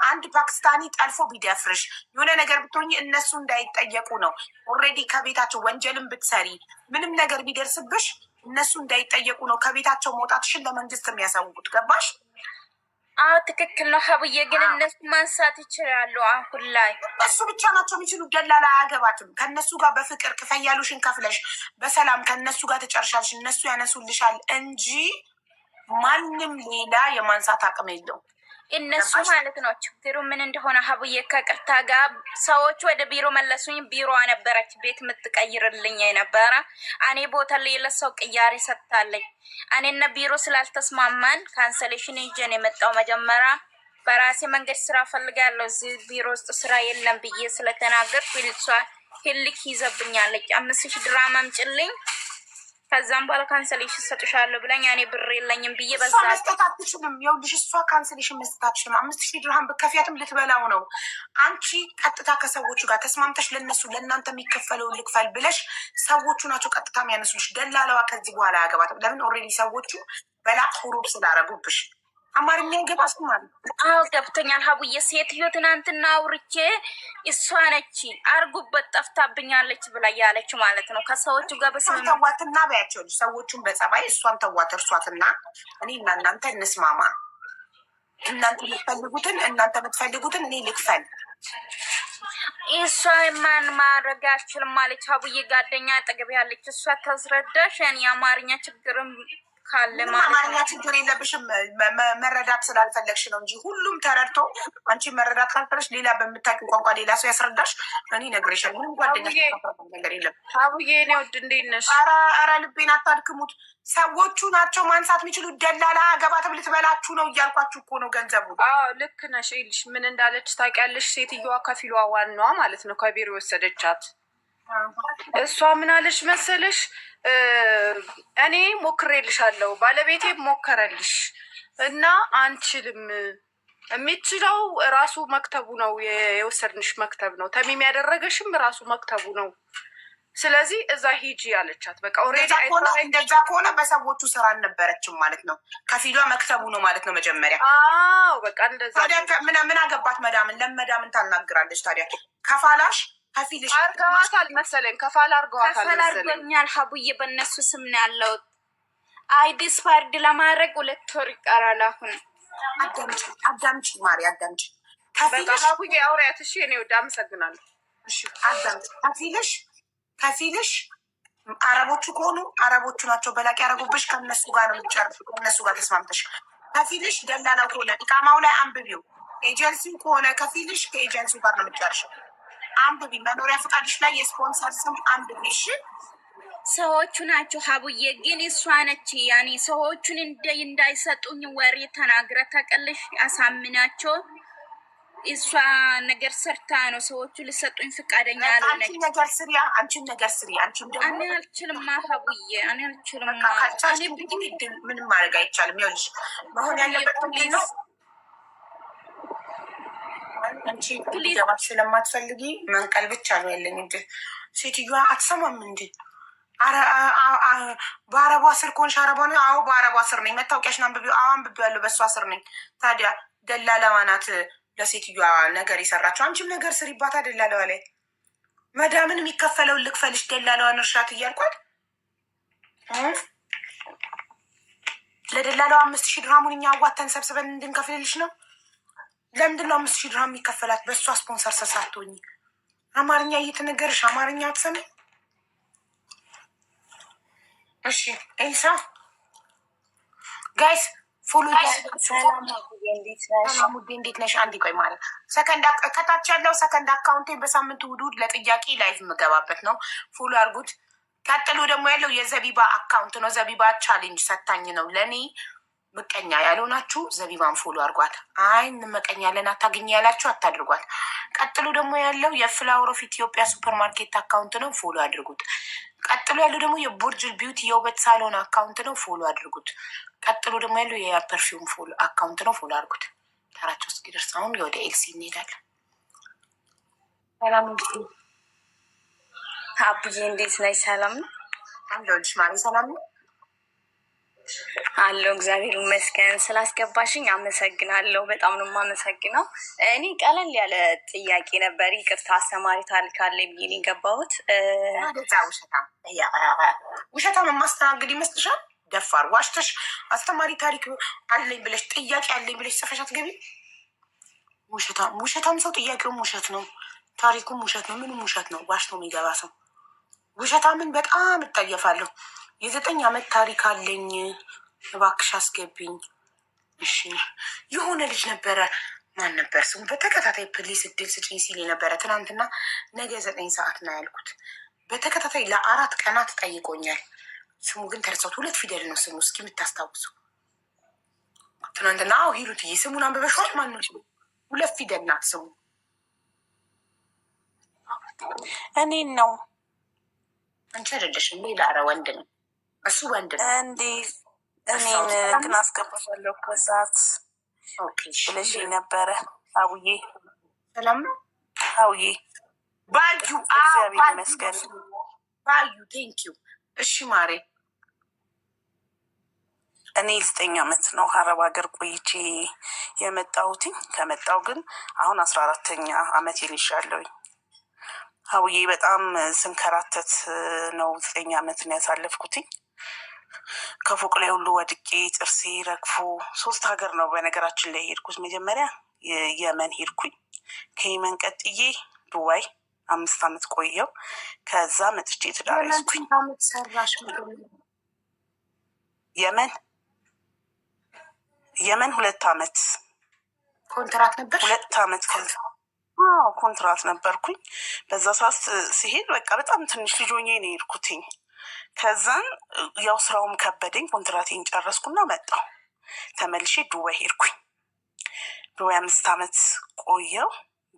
አንድ ፓኪስታኒ ጠልፎ ቢደፍርሽ፣ የሆነ ነገር ብትሆኝ እነሱ እንዳይጠየቁ ነው። ኦልሬዲ ከቤታቸው ወንጀልን ብትሰሪ ምንም ነገር ቢደርስብሽ እነሱ እንዳይጠየቁ ነው ከቤታቸው መውጣትሽን ለመንግስት የሚያሳውቁት። ገባሽ? አዎ ትክክል ነው ሀቡዬ። ግን እነሱ ማንሳት ይችላሉ። አሁን ላይ እነሱ ብቻ ናቸው የሚችሉ። ደላላ አያገባትም። ከእነሱ ጋር በፍቅር ክፈያሉሽን ከፍለሽ በሰላም ከእነሱ ጋር ትጨርሻልሽ። እነሱ ያነሱልሻል እንጂ ማንም ሌላ የማንሳት አቅም የለው። እነሱ ማለት ነው። ችግሩ ምን እንደሆነ ሀቡዬ ከቅርታ ጋር ሰዎች ወደ ቢሮ መለሱኝ። ቢሮ ነበረች ቤት የምትቀይርልኝ የነበረ እኔ ቦታ ሌላ ሰው ቅያሬ ሰጥታለኝ። እኔና ቢሮ ስላልተስማማን ካንሰሌሽን ይዤን የመጣው መጀመሪያ በራሴ መንገድ ስራ ፈልጋለሁ እዚህ ቢሮ ውስጥ ስራ የለም ብዬ ስለተናገርኩ ሂልክ ይዘብኛለች። 5,000 ድራም አምጪልኝ ከዛም በኋላ ካንሰሌሽን ሰጥሻለሁ ብለኝ እኔ ብር የለኝም ብዬ በዛ መስጠት አትችልም። ይኸውልሽ እሷ ካንሰሌሽን መስጠት አትችልም። 5,000 ድርሃም ብከፍያትም ልትበላው ነው። አንቺ ቀጥታ ከሰዎቹ ጋር ተስማምተሽ ለእናንተ የሚከፈለውን ልክፈል ብለሽ ሰዎቹ ናቸው ቀጥታ የሚያነሱልሽ። ደላለዋ ከዚህ በኋላ አያገባትም። ለምን ኦልሬዲ ሰዎቹ በላክ ሁሩብ ስላረጉብሽ አማርኛ ገባስ ማለት? አዎ ገብቶኛል ሀቡዬ። ሴትዮ ትናንትና አውርቼ እሷ ነች አርጉበት ጠፍታብኛለች ብላ ያለች ማለት ነው። ከሰዎቹ ጋር እሷን ተዋትና በያቸው ሰዎቹን በጸባይ እሷን ተዋት እርሷትና እኔ እና እናንተ እንስማማ። እናንተ የምትፈልጉትን እኔ ልክፈል። እሷ ማን ማድረግ አልችልም ማለች ሀቡዬ። ጓደኛ አጠገብ ያለች እሷ ታስረዳሽ። እኔ የአማርኛ ችግርም ካለ አማርኛ ችግር የለብሽም መረዳት ስላልፈለግሽ ነው እንጂ ሁሉም ተረድቶ አንቺ መረዳት ካልፈለግሽ ሌላ በምታውቂው ቋንቋ ሌላ ሰው ያስረዳሽ። እኔ እነግርሻለሁ ምንም ጓደኛ ነገር የለም። አቡዬ እኔ ወድ እንዴት ነሽ? ኧረ ልቤን አታድክሙት። ሰዎቹ ናቸው ማንሳት የሚችሉት። ደላላ ገባት ልትበላችሁ ነው እያልኳችሁ እኮ ነው ገንዘቡ። ልክ ነሽ። ይልሽ ምን እንዳለች ታውቂያለሽ? ሴትዮዋ ከፊሏ ዋናዋ ማለት ነው ከቢሮ የወሰደቻት እሷ ምን አለሽ መሰለሽ? እኔ ሞክሬልሻለሁ ባለቤቴ ሞከረልሽ እና አንችልም። የሚችለው ራሱ መክተቡ ነው የወሰድንሽ መክተብ ነው። ተሚም ያደረገሽም ራሱ መክተቡ ነው። ስለዚህ እዛ ሂጂ ያለቻት። በቃ እንደዛ ከሆነ በሰዎቹ ስራ አልነበረችም ማለት ነው። ከፊሏ መክተቡ ነው ማለት ነው መጀመሪያ። በቃ እንደዛ። ታዲያ ምን አገባት መዳምን? ለመዳምን ታናግራለች ታዲያ? ከፋላሽ ከፊልሽ አርገዋታል መሰለኝ። ከፋል አርገዋታል መሰለኝ። አርጎኛል ሀቡዬ። በእነሱ ስም ነው ያለው። አይዲስ ፓርድ ለማድረግ 2 ወር ይቀራል። አሁን አዳምጪ ማሪ አዳምጪ። በቃ ሀቡዬ አውሪያት እሺ። እኔ ወደ አመሰግናለሁ። እሺ አዳምጪ። ከፊልሽ አረቦቹ ከሆኑ አረቦቹ ናቸው በላቂ ያደረጉብሽ። ከነሱ ጋር ነው የምትጨርሺው። ከነሱ ጋር ተስማምተሽ ከፊልሽ ደላላው ከሆነ ኢቃማው ላይ አንብቢው። ኤጀንሲው ከሆነ ከፊልሽ ከኤጀንሲው ጋር ነው የምትጨርሺው። አንብቢ። መኖሪያ ፈቃድሽ ላይ የስፖንሰር ስም አንብቢ። እሺ ሰዎቹ ናቸው ሀቡዬ። ግን እሷ ነች ያኔ ሰዎቹን እንዳይሰጡኝ ወሬ ተናግረ ተቀልሽ አሳምናቸው። እሷ ነገር ሰርታ ነው ሰዎቹ ልሰጡኝ ፈቃደኛ ያልሆነች። አንቺን ነገር ስሪ። አንቺም ደግሞ እኔ አልችልም ሀቡዬ። እኔ አልችልም። ምንም ማድረግ አይቻልም። ይኸውልሽ መሆን ያለበት ምንድን ነው? አንቺ ሊገባሽ ስለማትፈልጊ መንቀል ብቻ ነው ያለኝ እንጂ ሴትዮዋ አትሰማም እንጂ በአረቧ ስር ከሆንሽ አረቧ ነው። አዎ በአረቧ ስር ነኝ። መታወቂያሽን አንብቢው። አዎ አንብቤዋለሁ። በእሷ ስር ነኝ። ታዲያ ደላላዋ ናት ለሴትዮዋ ነገር የሰራችው። አንቺም ነገር ስሪባታ ደላላዋ ላይ። መዳምን የሚከፈለውን ልክፈልሽ ደላላዋን እርሻት እያልኳት ለደላላዋ 5000 ድርሃሙን እኛ አዋተን ሰብስበን እንድንከፍልልሽ ነው። ለምንድን ነው 5000 ድርሃም የሚከፈላት? በእሷ ስፖንሰር ሰሳቶኝ አማርኛ እየተነገርሽ አማርኛ አትሰሚ? እሺ ኤልሳ ጋይስ ፎሎ እንዴት ነሽ? አንድ ቆይ ማለት ከታች ያለው ሰከንድ አካውንቴ በሳምንቱ ውዱድ ለጥያቄ ላይቭ የምገባበት ነው። ፎሎ አድርጉት። ቀጥሎ ደግሞ ያለው የዘቢባ አካውንት ነው። ዘቢባ ቻሌንጅ ሰታኝ ነው ለእኔ። ምቀኛ ያልሆናችሁ ዘቢባን ፎሎ አድርጓት። አይ እንመቀኛለን አታገኝ ያላችሁ አታድርጓት። ቀጥሎ ደግሞ ያለው የፍላወር ኦፍ ኢትዮጵያ ሱፐር ማርኬት አካውንት ነው። ፎሎ አድርጉት። ቀጥሎ ያለው ደግሞ የቦርጅል ቢዩቲ የውበት ሳሎን አካውንት ነው። ፎሎ አድርጉት። ቀጥሎ ደግሞ ያለው የፐርፊውም ፎሎ አካውንት ነው። ፎሎ አድርጉት። ተራቸው እስኪደርስ አሁን ወደ ኤልሲ እንሄዳለን። ሰላም አቡዬ፣ እንዴት ነሽ? ሰላም ነው አለሁልሽ ማሪ። ሰላም ነው አለው። እግዚአብሔር ይመስገን። ስላስገባሽኝ አመሰግናለሁ። በጣም ነው የማመሰግነው። እኔ ቀለል ያለ ጥያቄ ነበር። ይቅርታ አስተማሪ ታሪክ አለ ብዬ ነው የገባሁት። ውሸታም የማስተናግድ ይመስልሻል? ደፋር ዋሽተሽ አስተማሪ ታሪክ አለኝ ብለሽ ጥያቄ አለኝ ብለሽ ጽፈሽ አትገቢ። ውሸታም ሰው ጥያቄውም ውሸት ነው፣ ታሪኩም ውሸት ነው፣ ምንም ውሸት ነው። ዋሽቶ የሚገባ ሰው ውሸታምን በጣም እጠየፋለሁ። የ9 ዓመት ታሪክ አለኝ እባክሽ አስገቢኝ። እሺ የሆነ ልጅ ነበረ፣ ማን ነበር ስሙ? በተከታታይ ፕሊስ እድል ስጭኝ ሲል የነበረ ትናንትና ነገ 9 ሰዓት ነው ያልኩት። በተከታታይ ለ4 ቀናት ጠይቆኛል። ስሙ ግን ተረሳሁት። 2 ፊደል ነው ስሙ። እስኪ የምታስታውሱ ትናንትና? አዎ ሂሩትዬ ስሙን አንበበሽዋል? ማን ነው ስሙ? 2 ፊደል ናት ስሙ። እኔን ነው። አንቺ አይደለሽም፣ ሌላ ኧረ ወንድ ነው እሱ። ወንድ ነው እንዴ? እኔን ግን አስገባሻለሁ ከሰዓት ብለሽ ነበረ። አቡዬ ሰላም ነው? አቡዬ ባዩ እግዚአብሔር ይመስገን። ባዩ ቴንኪዩ። እሺ ማሬ እኔ 9 ዓመት ነው አረብ ሀገር ቆይቼ የመጣሁትኝ። ከመጣሁ ግን አሁን 14ኛ ዓመት ይልሻለሁኝ። ሀውዬ በጣም ስንከራተት ነው 9 ዓመት ነው ያሳለፍኩትኝ። ከፎቅ ላይ ሁሉ ወድቄ ጥርሴ ረግፎ 3 ሀገር ነው በነገራችን ላይ ሄድኩት። መጀመሪያ የመን ሄድኩኝ። ከየመን ቀጥዬ ዱባይ 5 ዓመት ቆየው። ከዛ መጥቼ ትዳር ያዝኩኝ። የመን 2 ዓመት ኮንትራት ነበር። 2 ዓመት ኮንትራት ነበርኩኝ። በዛ ሰዓት ሲሄድ በቃ በጣም ትንሽ ልጅ ሆኜ ነው የሄድኩትኝ። ከዛን ያው ስራውም ከበደኝ። ኮንትራቴን ጨረስኩና መጣሁ። ተመልሼ ዱባይ ሄድኩኝ። ዱባይ 5 ዓመት ቆየው።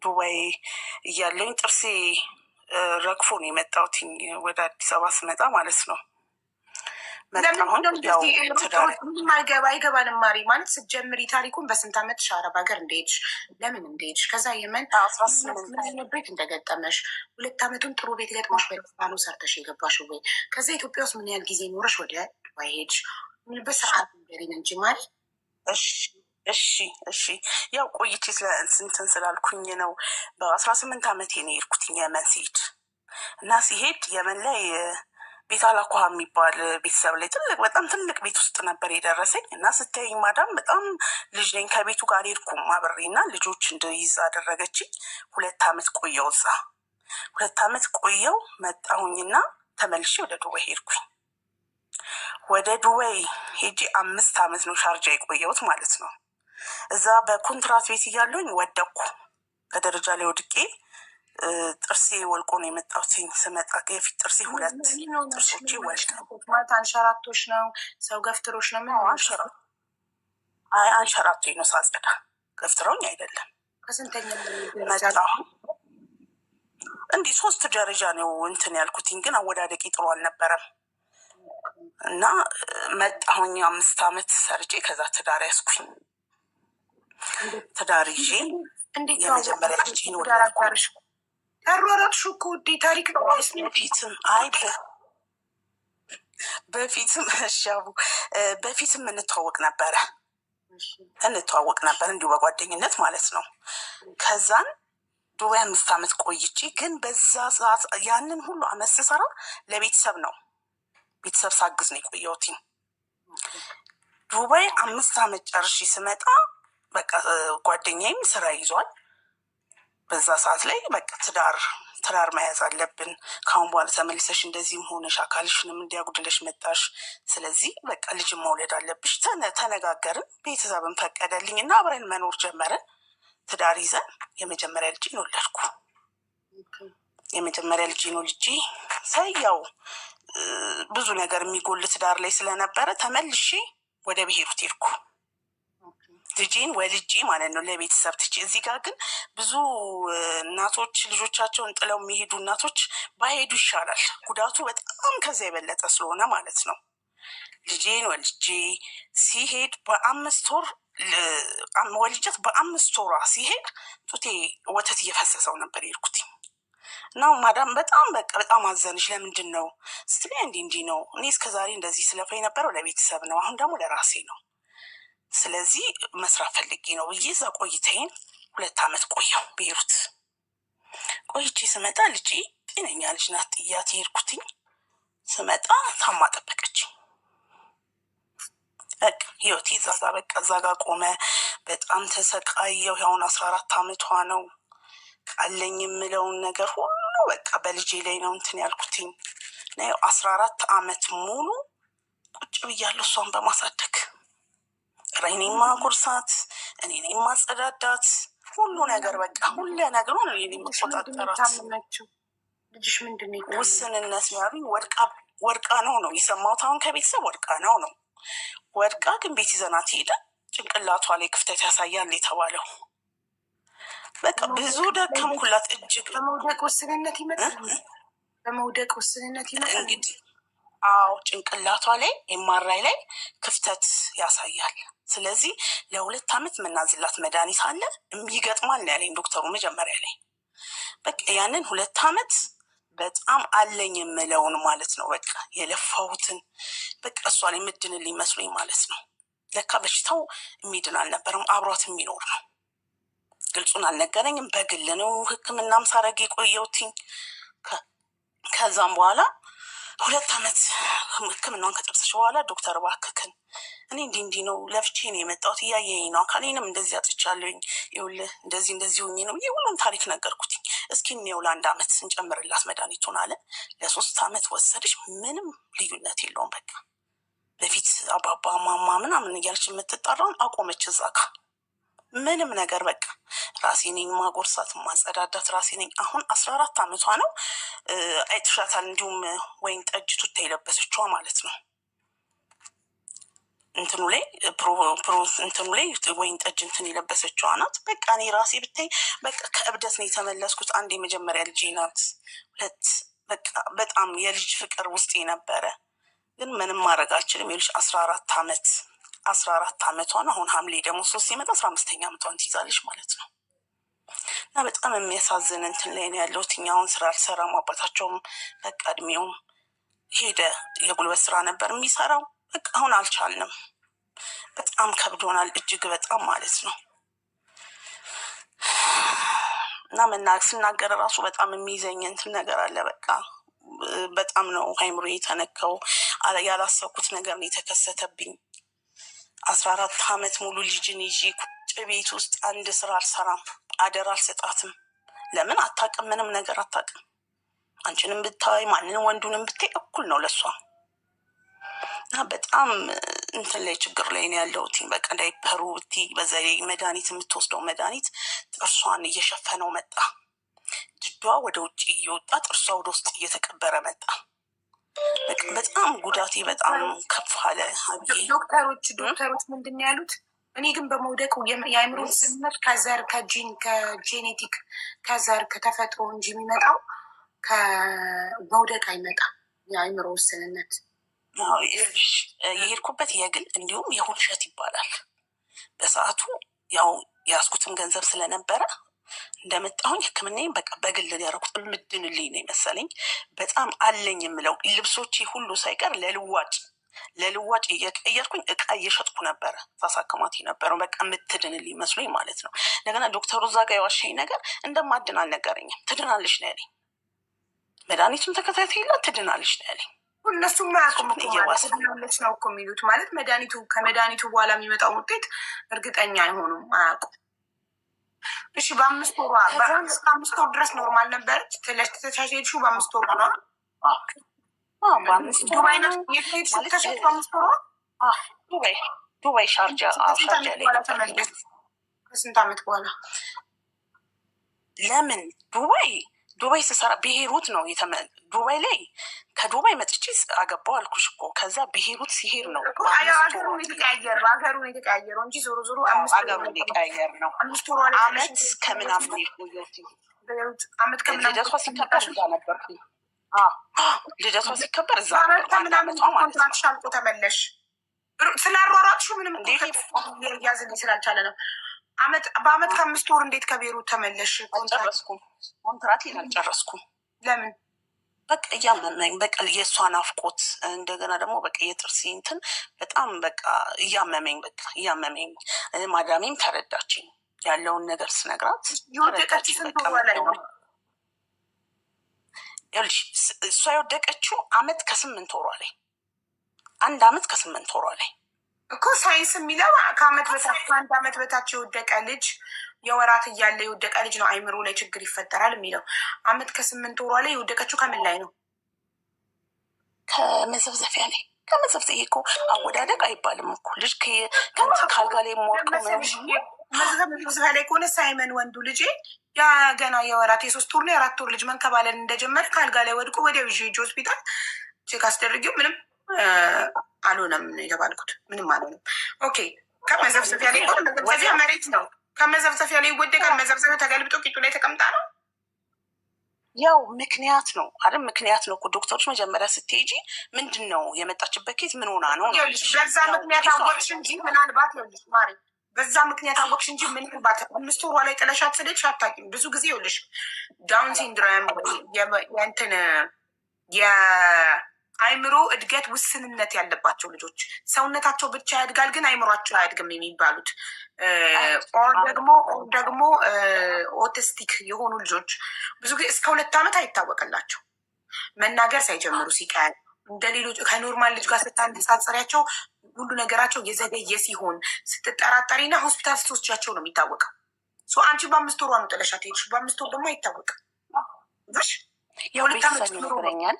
ዱባይ እያለኝ ጥርሴ ረግፎ ነው የመጣሁትኝ ወደ አዲስ አበባ ስመጣ ማለት ነው። አይገባንም ማሪ ማለት ስትጀምሪ ታሪኩን በስንት ዓመትሽ አረብ ሀገር እንደሄድሽ ለምን እንደሄድሽ ከዛ የመን ቤት እንደገጠመሽ 2 ዓመቱን ጥሩ ቤት ገጥሞሽ በባኑ ሰርተሽ የገባሽ ወይ ከዛ ኢትዮጵያ ውስጥ ምን ያህል ጊዜ ኖረሽ ወደ ዱባይ ሄድሽ? በሰዓት ንገሪን እንጂ ማሪ። እሺ ያው ቆይቼ ስንትን ስላልኩኝ ነው። በ18 ዓመቴ ነው የሄድኩትኝ የመን ሲሄድ እና ሲሄድ የመን ላይ ቤት አላኳ የሚባል ቤተሰብ ላይ በጣም ትልቅ ቤት ውስጥ ነበር የደረሰኝ እና ስታይኝ ማዳም በጣም ልጅ ነኝ። ከቤቱ ጋር ሄድኩም አብሬ እና ልጆች እንድይዝ አደረገችኝ። 2 ዓመት ቆየው እዛ 2 ዓመት ቆየው መጣሁኝና ተመልሼ ወደ ዱባይ ሄድኩኝ። ወደ ዱባይ ሄጂ 5 ዓመት ነው ሻርጃ የቆየሁት ማለት ነው። እዛ በኮንትራት ቤት እያለሁኝ ወደኩ። ከደረጃ ላይ ወድቄ ጥርሴ ወልቆ ነው የመጣሁትኝ። ስመጣ የፊት ጥርሴ 2 ጥርሶቼ ወልቀው ማለት አንሸራቶች ነው ሰው ገፍትሮች ነው? ምን አንሸራቶኝ ነው ሳጸዳ፣ ገፍትረውኝ አይደለም። ከስንተኛ መጣሁ። እንዲህ 3 ደረጃ ነው እንትን ያልኩትኝ፣ ግን አወዳደቂ ጥሩ አልነበረም እና መጣሁኝ። 5 ዓመት ሰርቼ ከዛ ትዳር ያዝኩኝ። ትዳር ይዤ የመጀመሪያ ልጄን ወለድኩ። ተሯሯጥሽ እኮ ውዴ ታሪክ በፊትም እሻቡ በፊትም እንተዋወቅ ነበር እንዲሁ በጓደኝነት ማለት ነው። ከዛን ዱባይ 5 ዓመት ቆይቼ ግን በዛ ሰዓት ያንን ሁሉ አመት ስሰራ ለቤተሰብ ነው፣ ቤተሰብ ሳግዝ ነው የቆየሁት። ዱባይ 5 ዓመት ጨርሼ ስመጣ በቃ ጓደኛዬም ስራ ይዟል። በዛ ሰዓት ላይ በቃ ትዳር መያዝ አለብን። ካሁን በኋላ ተመልሰሽ እንደዚህም ሆነሽ አካልሽንም እንዲያጉድለሽ መጣሽ፣ ስለዚህ በቃ ልጅ መውለድ አለብሽ። ተነጋገርን፣ ቤተሰብን ፈቀደልኝ እና አብረን መኖር ጀመረን። ትዳር ይዘን የመጀመሪያ ልጄን ወለድኩ። የመጀመሪያ ልጄን ወልጄ ሳያው ብዙ ነገር የሚጎል ትዳር ላይ ስለነበረ ተመልሼ ወደ ብሄሩት ሄድኩ። ልጄን ወልጄ ማለት ነው ለቤተሰብ ትቼ። እዚህ ጋር ግን ብዙ እናቶች ልጆቻቸውን ጥለው የሚሄዱ እናቶች ባይሄዱ ይሻላል። ጉዳቱ በጣም ከዚያ የበለጠ ስለሆነ ማለት ነው። ልጄን ወልጄ ሲሄድ በ5 ወር ወልጀት በ5 ወሯ ሲሄድ ጡቴ ወተት እየፈሰሰው ነበር የሄድኩት እና ማዳም በጣም አዘንሽ። ለምንድን ነው ስትለኝ እንዲህ ነው፣ እኔ እስከዛሬ እንደዚህ ስለፋ የነበረው ለቤተሰብ ነው፣ አሁን ደግሞ ለራሴ ነው፣ ስለዚህ መስራት ፈልጌ ነው ብዬ እዛ ቆይታዬን 2 ዓመት ቆየው ብሄሩት። ቆይቼ ስመጣ ልጄ ጤነኛ ልጅ ናት፣ ጥያት የሄድኩትኝ። ስመጣ ታማ ጠበቀችኝ። በቃ ህይወቴ እዛ ጋ ቆመ። በጣም ተሰቃየው። ያሁን 14 ዓመቷ ነው። ቃለኝ የምለውን ነገር ሁሉ በቃ በልጄ ላይ ነው እንትን ያልኩትኝ። 14 ዓመት ሙሉ ቁጭ ብያለሁ እሷን በማሳደግ። እኔ ማጉርሳት፣ እኔ ማጸዳዳት፣ ሁሉ ነገር በቃ ሁሉ ነገሩ ነው እኔ የምቆጣጠራት። ልጅሽ ምንድን ነው? ውስንነት ነው ያሉኝ። ወድቃ ነው የሰማሁት። አሁን ከቤተሰብ ወድቃ ነው ወድቃ ግን ቤት ይዘናት ሄደ። ጭንቅላቷ ላይ ክፍተት ያሳያል የተባለው በቃ ብዙ ደከምኩላት እጅግ። በመውደቅ ውስንነት ይመጣል። እንግዲህ አዎ ጭንቅላቷ ላይ ኤምአርአይ ላይ ክፍተት ያሳያል። ስለዚህ ለ2 ዓመት የምናዝላት መድኃኒት አለ የሚገጥማል ያለኝ ዶክተሩ መጀመሪያ ላይ። በቃ ያንን 2 ዓመት በጣም አለኝ የምለውን ማለት ነው በቃ የለፋሁትን በቃ እሷ ላይ ምድንልኝ መስሎኝ ማለት ነው ለካ በሽታው የሚድን አልነበረም፣ አብሯት የሚኖር ነው። ግልጹን አልነገረኝም። በግል ነው ሕክምናም ሳረግ የቆየሁትኝ። ከዛም በኋላ 2 ዓመት ሕክምናውን ከጨረሰች በኋላ ዶክተር እባክህን እኔ እንዲህ ነው ለፍቼ ነው የመጣሁት፣ እያየኝ ነው አካሌንም እንደዚህ አጥቻለሁኝ፣ ይኸውልህ እንደዚህ ሆኜ ነው ይህ ሁሉም ታሪክ ነገርኩትኝ። እስኪ እኔው ለ1 ዓመት እንጨምርላት መድኃኒቱን አለ። ለ3 ዓመት ወሰደች። ምንም ልዩነት የለውም። በቃ በፊት አባባ ማማ ምናምን እያለች የምትጠራውን አቆመች። እዛ ጋ ምንም ነገር በቃ ራሴ ነኝ ማጎርሳት ማጸዳዳት ራሴ ነኝ። አሁን 14 ዓመቷ ነው። አይተሻታል። እንዲሁም ወይን ጠጅ ቱታ የለበሰችዋ ማለት ነው። እንትኑ ላይ እንትኑ ላይ ወይን ጠጅ እንትን የለበሰችዋ ናት። በቃ እኔ ራሴ ብታይ በቃ ከእብደት ነው የተመለስኩት። አንድ የመጀመሪያ ልጅ ናት። 2 በቃ በጣም የልጅ ፍቅር ውስጤ ነበረ። ግን ምንም ማድረግ አልችልም። የልጅ 14 ዓመቷን አሁን ሐምሌ ደግሞ 3 ሲመጣ 15ኛ ዓመቷን ትይዛለች ማለት ነው። እና በጣም የሚያሳዝን እንትን ላይ ነው ያለሁት። አሁን ስራ አልሰራም። አባታቸውም በቃ እድሜውም ሄደ። የጉልበት ስራ ነበር የሚሰራው። በቃ አሁን አልቻልንም። በጣም ከብዶናል፣ እጅግ በጣም ማለት ነው። እና ስናገር ራሱ በጣም የሚይዘኝ እንትን ነገር አለ። በቃ በጣም ነው አይምሮ የተነካው። ያላሰብኩት ነገር ነው የተከሰተብኝ። 14 ዓመት ሙሉ ልጅን ይዤ ቁጭ ቤት ውስጥ አንድ ስራ አልሰራም። አደራ አልሰጣትም። ለምን አታውቅም፣ ምንም ነገር አታውቅም። አንቺንም ብታይ ማንንም ወንዱንም ብታይ እኩል ነው ለሷ። እና በጣም እንትን ላይ ችግር ላይ ነው ያለሁት። በቃ ዳይፐሩ ብቲ በዛ ላይ መድኃኒት የምትወስደው መድኃኒት ጥርሷን እየሸፈነው መጣ። ድዷ ወደ ውጭ እየወጣ ጥርሷ ወደ ውስጥ እየተቀበረ መጣ። በጣም ጉዳቴ በጣም ከፍ አለ። ዶክተሮች ምንድን ነው ያሉት? እኔ ግን በመውደቁ የአእምሮ ውስንነት ከዘር ከጄኔቲክ ከዘር ከተፈጥሮ እንጂ የሚመጣው ከመውደቅ አይመጣም። የአእምሮ ውስንነት የሄድኩበት የግል እንዲሁም የውሸት ይባላል። በሰዓቱ ያው የያዝኩትም ገንዘብ ስለነበረ እንደመጣሁኝ ሕክምናዬን በቃ በግል ያደረኩት ምድንልኝ ነው የመሰለኝ። በጣም አለኝ የምለው ልብሶቼ ሁሉ ሳይቀር ለልዋጭ እየቀየርኩኝ እቃ እየሸጥኩ ነበረ ሳሳክማት ነበረው። በቃ የምትድንልኝ መስሎኝ ማለት ነው። እንደገና ዶክተሩ እዛ ጋ የዋሸኝ ነገር እንደማድን አልነገረኝም። ትድናለች ነው ያለኝ። መድኃኒቱን ተከታትይላት ትድናለች ነው ያለኝ። እነሱም አያውቁም ትድናለች ነው እኮ የሚሉት። ማለት ከመድኃኒቱ በኋላ የሚመጣው ውጤት እርግጠኛ አይሆኑም፣ አያውቁም። እሺ በ5 ወር ድረስ ኖርማል ነበረች። ተሻሽልሹ በ5 ወር ነው። ዱባይ ሻርጃ ላይ ከስንት ዓመት በኋላ ለምን ዱባይ ስሰራ ብሄሩት ነው ዱባይ ላይ ከዱባይ መጥቼ አገባው አልኩሽ እኮ። ከዛ ብሄሩት ሲሄድ ነው ሀገሩን የተቀያየረው እንጂ ዞሮ ሀገሩን የቀያየር ነው። 5 ወር አመት ከምናምን ልደቷ ሲከበር እዛ ነበርኩኝ። ልደቷ ሲከበር እዛ ሻልቆ ተመለሽ። ስላሯሯጥሹ ምንም ያዝልኝ ስላልቻለ ነው። በአመት ከ5 ወር እንዴት ከቤሩት ተመለሽ? ኮንትራቴን አልጨረስኩም። ለምን? በቃ እያመመኝ በቃ የእሷ ናፍቆት እንደገና ደግሞ በቃ የጥርሴ እንትን በጣም በቃ እያመመኝ ማዳሜም ተረዳችኝ። ያለውን ነገር ስነግራት እሷ የወደቀችው 1 ዓመት ከ8 ወሯ ላይ 1 ዓመት ከ8 ወሯ ላይ እኮ ሳይንስ የሚለው ከ1 ዓመት በታች የወደቀ ልጅ የወራት እያለ የወደቀ ልጅ ነው አይምሮ ላይ ችግር ይፈጠራል የሚለው። 1 ዓመት ከ8 ወሯ ላይ የወደቀችው ከምን ላይ ነው? ከመዘፍዘፊያ ላይ። ከመዘፍዘፊያ እኮ አወዳደቅ አይባልም እኮ ልጅ ካልጋ ላይ የምወርቀው መዘፍዘፊያ ላይ ከሆነ ሳይመን ወንዱ ልጅ ያ ገና የወራት የ3 ወር ነው የ4 ወር ልጅ መንከባለል እንደጀመረ ካልጋ ላይ ወድቆ ወዲያው ይዤ ሆስፒታል ቼክ አስደርጊው ምንም አልሆነም የተባልኩት። ምንም አልሆነም። ኦኬ ከመዘፍዘፊያ ላይ መዘፍዘፊያ መሬት ነው። ከመዘፍዘፊያ ላይ ይወደቃል። መዘፍዘፊያ ተገልብጦ ቂጡ ላይ ተቀምጣ ነው። ያው ምክንያት ነው አይደል? ምክንያት ነው እኮ ዶክተሮች መጀመሪያ ስትሄጂ ምንድን ነው የመጣችበት ኬት ምን ሆና ነው? በዛ ምክንያት አወቅሽ እንጂ ምናልባት ይኸውልሽ ማሪ በዛ ምክንያት አወቅሽ እንጂ ምናልባት 5 ወሯ ላይ ጥለሻት ስለሄድሽ አታውቂም። ብዙ ጊዜ ይኸውልሽ ዳውን ሲንድሮም የእንትን አይምሮ እድገት ውስንነት ያለባቸው ልጆች ሰውነታቸው ብቻ ያድጋል ግን አይምሯቸው አያድግም የሚባሉት ኦር ደግሞ ኦቲስቲክ የሆኑ ልጆች ብዙ ጊዜ እስከ 2 ዓመት አይታወቅላቸው መናገር ሳይጀምሩ ሲቀር እንደ ሌሎች ከኖርማል ልጅ ጋር ስታነጻጽሪያቸው ሁሉ ነገራቸው የዘገየ ሲሆን ስትጠራጠሪና ሆስፒታል ስትወስጃቸው ነው የሚታወቀው። አንቺ በ5 ወሯ ነው ጥለሻት ሄድሽ። በ5 ወር ደግሞ አይታወቅም። የ2 ዓመት ይኖረኛል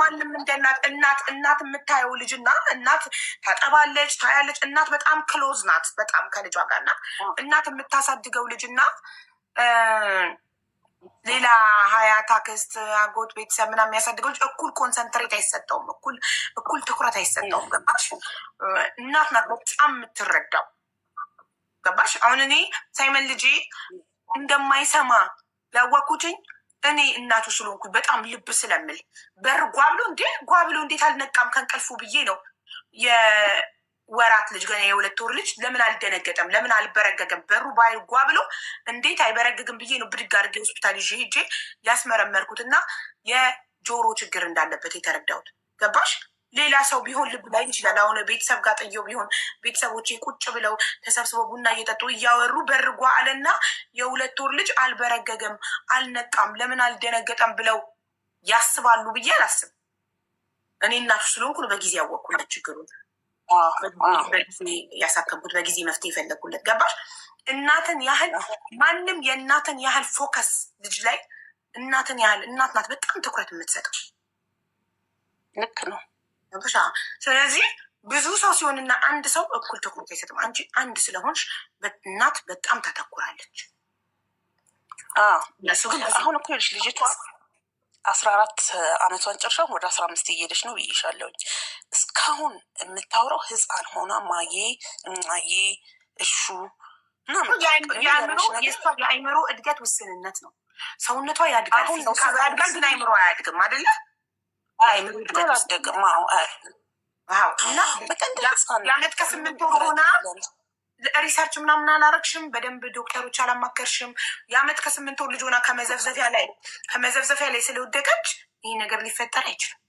ማንም እናት የምታየው ልጅና እናት ታጠባለች፣ ታያለች። እናት በጣም ክሎዝ ናት በጣም ከልጇ ጋር እና እናት የምታሳድገው ልጅና ሌላ ሀያት አክስት አጎት ቤተሰብ ምናምን የሚያሳድገው ልጅ እኩል ኮንሰንትሬት አይሰጠውም፣ እኩል ትኩረት አይሰጠውም። ገባሽ? እናት ናት በጣም የምትረዳው። ገባሽ? አሁን እኔ ሳይመን ልጄ እንደማይሰማ ያወኩትኝ እኔ እናቱ ስለሆንኩኝ በጣም ልብ ስለምል በር ጓብሎ እንዴት አልነቃም ከእንቅልፉ ብዬ ነው። የወራት ልጅ ገና የ2 ወር ልጅ ለምን አልደነገጠም? ለምን አልበረገገም? በሩ ጓብሎ እንዴት አይበረግግም ብዬ ነው ብድግ አድርጌ ሆስፒታል ይዤ ሄጄ ያስመረመርኩት እና የጆሮ ችግር እንዳለበት የተረዳሁት። ገባሽ? ሌላ ሰው ቢሆን ልብ ላይ ይችላል። አሁን ቤተሰብ ጋር ጥየው ቢሆን ቤተሰቦቼ ቁጭ ብለው ተሰብስበው ቡና እየጠጡ እያወሩ በርጓ አለና የ2 ወር ልጅ አልበረገገም፣ አልነቃም፣ ለምን አልደነገጠም ብለው ያስባሉ ብዬ አላስብ። እኔ እናቱ ስለሆንኩ በጊዜ ያወቅኩለት ችግሩን፣ በጊዜ ያሳከምኩት፣ በጊዜ መፍትሄ የፈለግኩለት። ገባሽ? እናትን ያህል ማንም የእናትን ያህል ፎከስ ልጅ ላይ እናትን ያህል እናት ናት በጣም ትኩረት የምትሰጠው። ልክ ነው። ስለዚህ ብዙ ሰው ሲሆንና አንድ ሰው እኩል ትኩረት አይሰጥም። አንቺ አንድ ስለሆንሽ እናት በጣም ታተኩራለች። እሱ ግን አሁን እኮ ይኸውልሽ ልጅቷ 14 ዓመቷን ጨርሻ ወደ 15 እየሄደች ነው ብዬሻለሁኝ። እስካሁን የምታውረው ህፃን ሆና ማዬ እሹ የአይምሮ እድገት ውስንነት ነው። ሰውነቷ ያድጋል ግን አይምሮ አያድግም አይደለ? የዓመት ከ8 ወር ሆና ሪሰርች ምናምን አላረግሽም፣ በደንብ ዶክተሮች አላማከርሽም። የዓመት ከ8 ወር ልጅ ሆና ከመዘፍዘፊያ ላይ ስለወደቀች ይህ ነገር ሊፈጠር አይችልም።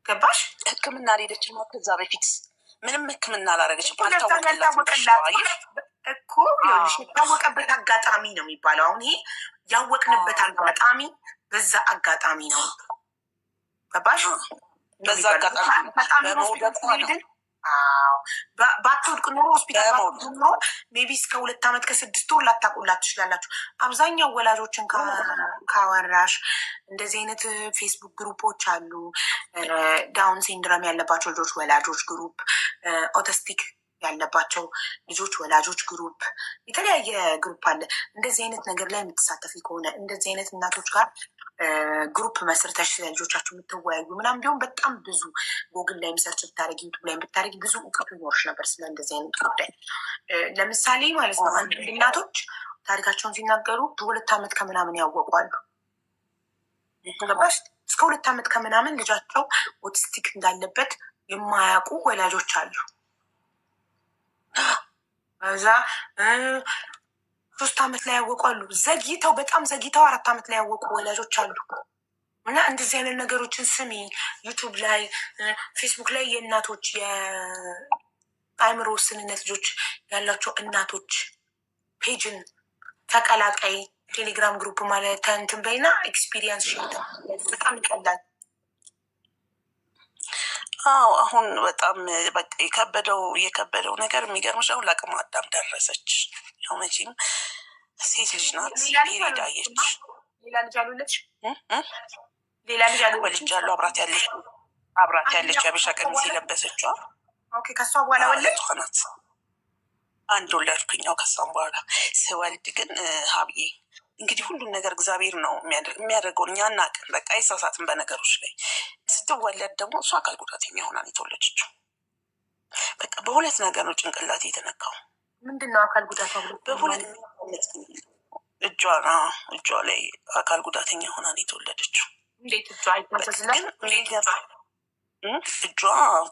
ገባሽ? ሕክምና አልሄደችም። ከዛ በፊት ምንም ሕክምና አላረገችም። እኮ የታወቀበት አጋጣሚ ነው የሚባለው። አሁን ይሄ ያወቅንበት አጋጣሚ በዛ አጋጣሚ ነው። ገባሽ? በዛ አጋጣሚ ባትወድቅ ኖሮ ሆስፒታል ኖሮ ሜቢ እስከ 2 ዓመት ከ6 ወር ላታቁላት ትችላላችሁ። አብዛኛው ወላጆችን ካወራሽ እንደዚህ አይነት ፌስቡክ ግሩፖች አሉ። ዳውን ሲንድረም ያለባቸው ልጆች ወላጆች ግሩፕ፣ ኦቲስቲክ ያለባቸው ልጆች ወላጆች ግሩፕ፣ የተለያየ ግሩፕ አለ። እንደዚህ አይነት ነገር ላይ የምትሳተፊ ከሆነ እንደዚህ አይነት እናቶች ጋር ግሩፕ መስርተሽ ስለ ልጆቻችሁ የምትወያዩ ምናምን ቢሆን በጣም ብዙ ጎግል ላይም ሰርች ብታደረጊ ዩቱብ ላይ ብታደረጊ ብዙ እውቀቱ ይኖርሽ ነበር ስለ እንደዚህ አይነት ጉዳይ። ለምሳሌ ማለት ነው አንዳንድ እናቶች ታሪካቸውን ሲናገሩ በ2 ዓመት ከምናምን ያወቋሉ። እስከ 2 ዓመት ከምናምን ልጃቸው ኦቲስቲክ እንዳለበት የማያውቁ ወላጆች አሉ። እዛ 3 ዓመት ላይ ያወቋሉ። በጣም ዘግይተው 4 ዓመት ላይ ያወቁ ወላጆች አሉ። እና እንደዚህ አይነት ነገሮችን ስሚ። ዩቱብ ላይ ፌስቡክ ላይ የእናቶች የአእምሮ ውስንነት ልጆች ያላቸው እናቶች ፔጅን ተቀላቀይ። ቴሌግራም ግሩፕ ማለት እንትን በይና ኤክስፒሪየንስ ሽት በጣም ይቀላል። አሁን በጣም በቃ የከበደው ነገር የሚገርምሽ አሁን ለአቅመ አዳም ደረሰች። ያው መቼም ሴት ልጅ ናት። ፔሪድ አየች። ሌላ ልጅ አልወለድሽ? ወልጃለሁ። አብራት ያለች አበሻ ቀሚስ የለበሰችዋ ከሷ በኋላ ወለድ ናት። አንድ ወለድኩኛው። ከሷም በኋላ ስወልድ ግን ሀብዬ እንግዲህ ሁሉን ነገር እግዚአብሔር ነው የሚያደርገውን እኛ እናቅን። በቃ አይሳሳትም በነገሮች ላይ። ስትወለድ ደግሞ እሷ አካል ጉዳተኛ ሆና የተወለደችው። በቃ በሁለት ነገር ነው ጭንቅላት የተነካው። ምንድን ነው አካል ጉዳት? በሁለት እጇ ላይ አካል ጉዳተኛ ሆና የተወለደችው። እንዴት እጇ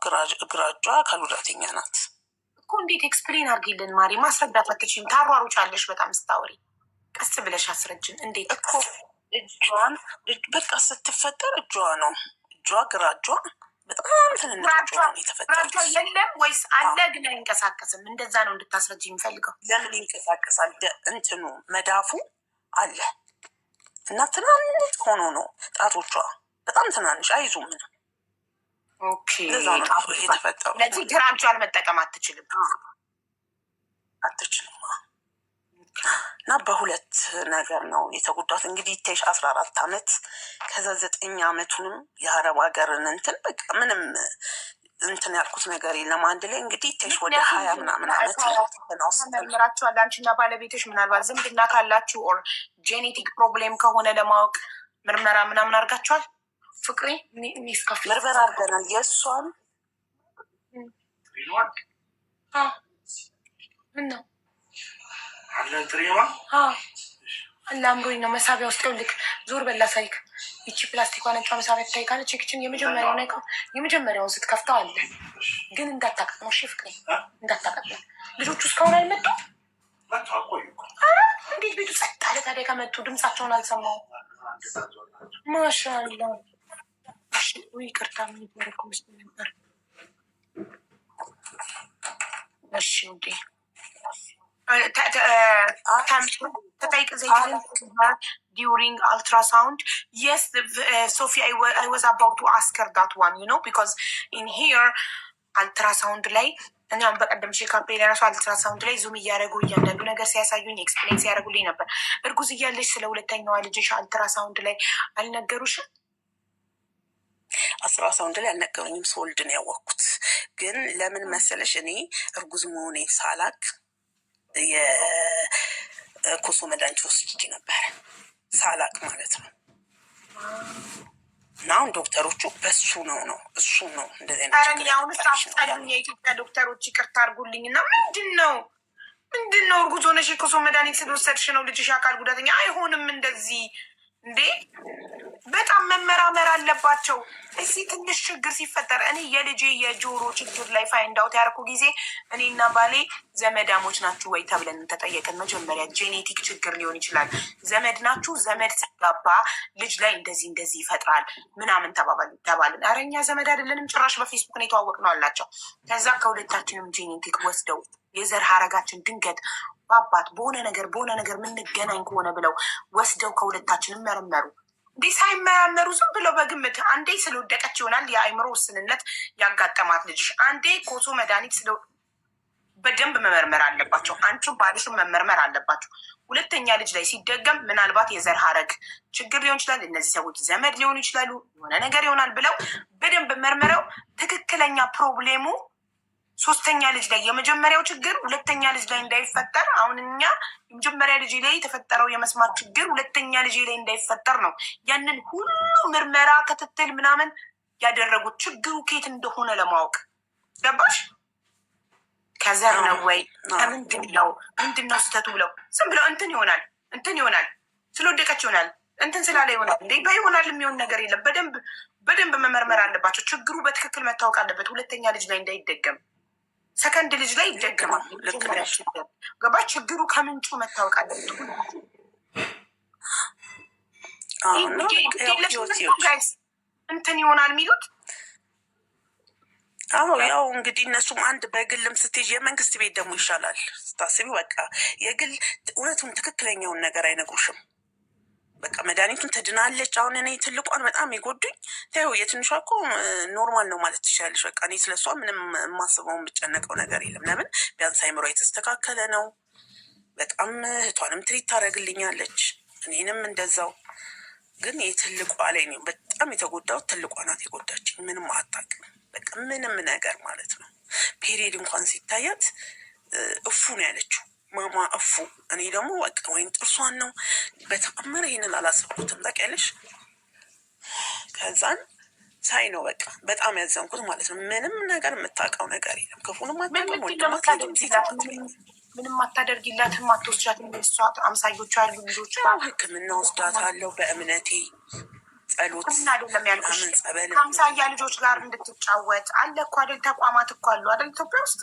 ግራ እጇ አካል ጉዳተኛ ናት እኮ። እንዴት ኤክስፕሌን አድርጊልን ማሪ። ማስረዳት አትችይም። ታሯሩጫለሽ በጣም ስታወሪ። ቀስ ብለሽ አስረጅን። እንዴት እጇን በቃ ስትፈጠር እጇ ነው ግራ እጇ በጣም ትንንሽ የተፈጠረው የለም ወይስ አለ ግን አይንቀሳቀስም? እንደዛ ነው እንድታስረጅ የሚፈልገው። ለምን ይንቀሳቀሳል? እንትኑ መዳፉ አለ እና ትናንሽ ሆኖ ነው ጣቶቿ በጣም ትናንሽ አይዙም ምንም። ኦኬ የተፈጠሩ ስለዚህ ግራ እጇን መጠቀም አትችልም። እና በሁለት ነገር ነው የተጎዳት። እንግዲህ ይታይሽ 14 ዓመት ከዛ 9 ዓመቱንም የአረብ ሀገርን እንትን በቃ ምንም እንትን ያልኩት ነገር የለም። አንድ ላይ እንግዲህ ይታይሽ ወደ 20 ምናምን ዓመት ተመርምራችኋል አንቺና ባለቤትሽ? ምናልባት ዝምድና ካላችሁ ኦር ጄኔቲክ ፕሮብሌም ከሆነ ለማወቅ ምርመራ ምናምን አድርጋችኋል? ፍቅሬ ምርመራ አድርገናል። የእሷን ምን ነው አላምሮኝ ነው መሳቢያ ውስጥ ልክ ዞር በላ ሳይክ ይቺ ፕላስቲኳ ነጯ መሳቢያ ትታይካለች። ኪችን የመጀመሪያውን ስትከፍተው አለ ግን እንዳታቀጥመው። እሺ ፍቅሬ እንዳታቀጥመው። ልጆቹ እስካሁን አልመጡም። እንዴት ቤቱ ጸጥ አለ ታዲያ? ከመጡ ድምፃቸውን አልሰማሁም። ማሻአላ ይቅርታ የሚበረኩ ምስል ነበር። እሺ ውዴ during ultrasound. Yes, Sophie, I was about to ask her that one, you know, because in here ultrasound ላይ እኛም በቀደም ሼካፕ ላይ ራሱ አልትራሳውንድ ላይ ዙም እያደረጉ እያንዳንዱ ነገር ሲያሳዩኝ ኤክስፕሌን ሲያደርጉልኝ ነበር። እርጉዝ እያለች ስለ ሁለተኛዋ ልጅሽ አልትራሳውንድ ላይ አልነገሩሽም? አልትራሳውንድ ላይ አልነገሩኝም። ስወልድ ነው ያወቅኩት። ግን ለምን መሰለሽ እኔ እርጉዝ መሆኔን ሳላቅ የኮሶ መድኃኒት ወስጄ ነበረ ሳላቅ ማለት ነው። እና አሁን ዶክተሮቹ በሱ ነው እሱ ነው እንደዚህ የኢትዮጵያ ዶክተሮች ይቅርታ አድርጉልኝ እና ምንድን ነው እርጉዝ ሆነሽ የኮሶ መድኃኒት ስለወሰድሽ ነው ልጅሽ አካል ጉዳተኛ አይሆንም እንደዚህ እንዴ? በጣም መመራመር አለባቸው። እዚህ ትንሽ ችግር ሲፈጠር እኔ የልጄ የጆሮ ችግር ላይ ፋይንድ አውት ያደረኩ ጊዜ እኔና ባሌ ዘመዳሞች ናችሁ ወይ ተብለን ተጠየቅን። መጀመሪያ ጄኔቲክ ችግር ሊሆን ይችላል፣ ዘመድ ናችሁ፣ ዘመድ ሲጋባ ልጅ ላይ እንደዚህ ይፈጥራል ምናምን ተባልን። ኧረ እኛ ዘመድ አይደለንም ጭራሽ በፌስቡክ ነው የተዋወቅነው አላቸው። ከዛ ከሁለታችንም ጄኔቲክ ወስደው የዘር ሀረጋችን ድንገት በአባት በሆነ ነገር የምንገናኝ ከሆነ ብለው ወስደው ከሁለታችንም መረመሩ። እንዲህ ሳይመራመሩ ዝም ብለው በግምት አንዴ ስለወደቀች ይሆናል የአእምሮ ውስንነት ያጋጠማት ልጅሽ፣ አንዴ ኮሶ መድኃኒት በደንብ መመርመር አለባቸው። አንቺም ባልሽም መመርመር አለባቸው። ሁለተኛ ልጅ ላይ ሲደገም ምናልባት የዘር ሀረግ ችግር ሊሆን ይችላል፣ እነዚህ ሰዎች ዘመድ ሊሆኑ ይችላሉ፣ የሆነ ነገር ይሆናል ብለው በደንብ መርምረው ትክክለኛ ፕሮብሌሙ ሶስተኛ ልጅ ላይ የመጀመሪያው ችግር ሁለተኛ ልጅ ላይ እንዳይፈጠር፣ አሁን እኛ የመጀመሪያ ልጅ ላይ የተፈጠረው የመስማት ችግር ሁለተኛ ልጅ ላይ እንዳይፈጠር ነው ያንን ሁሉ ምርመራ ክትትል ምናምን ያደረጉት ችግሩ ኬት እንደሆነ ለማወቅ ገባሽ? ከዘር ነው ወይ ምንድን ነው ስህተቱ ብለው ዝም ብለው እንትን ይሆናል ስለወደቀች ይሆናል እንትን ስላለ ይሆናል እንዴ በይሆናል የሚሆን ነገር የለም። በደንብ መመርመር አለባቸው። ችግሩ በትክክል መታወቅ አለበት። ሁለተኛ ልጅ ላይ እንዳይደገም ሰከንድ ልጅ ላይ ይደገማል። ገባ? ችግሩ ከምንጩ መታወቅ አለበት። እንትን ይሆናል የሚሉት ያው እንግዲህ እነሱም አንድ በግልም ስትሄጂ የመንግስት ቤት ደግሞ ይሻላል ስታስቢ። በቃ የግል እውነቱን ትክክለኛውን ነገር አይነግሩሽም። በቃ መድኃኒቱን ትድናለች። አሁን እኔ ትልቋን በጣም የጎዱኝ ታዩ። የትንሿ እኮ ኖርማል ነው ማለት ትችላለች። በቃ እኔ ስለሷ ምንም የማስበው የምጨነቀው ነገር የለም። ለምን ቢያንስ አይምሮ የተስተካከለ ነው። በጣም እህቷንም ትሪት ታደርግልኛለች፣ እኔንም እንደዛው። ግን የትልቋ ላይ ነው በጣም የተጎዳው። ትልቋ ናት የጎዳችኝ። ምንም አታውቅም። በቃ ምንም ነገር ማለት ነው። ፔሪድ እንኳን ሲታያት እፉ ነው ያለችው ማማ እፉ። እኔ ደግሞ በቃ ወይም ጥርሷን ነው በተአምር ይሄንን አላሰብኩትም ታውቂያለሽ። ከዛን ሳይ ነው በቃ በጣም ያዘንኩት ማለት ነው። ምንም ነገር የምታውቀው ነገር የለም። ክፉንም አታውቅም። ምንም አታደርጊላትም፣ አትወስጃትም። እሷ አምሳዮቹ ያሉ ልጆች ሕክምና ወስዳታለሁ በእምነቴ ጸሎት አይደለም ያልኩሽ። ከአምሳያ ልጆች ጋር እንድትጫወት አለ እኮ አይደል? ተቋማት እኮ አሉ አይደል? ኢትዮጵያ ውስጥ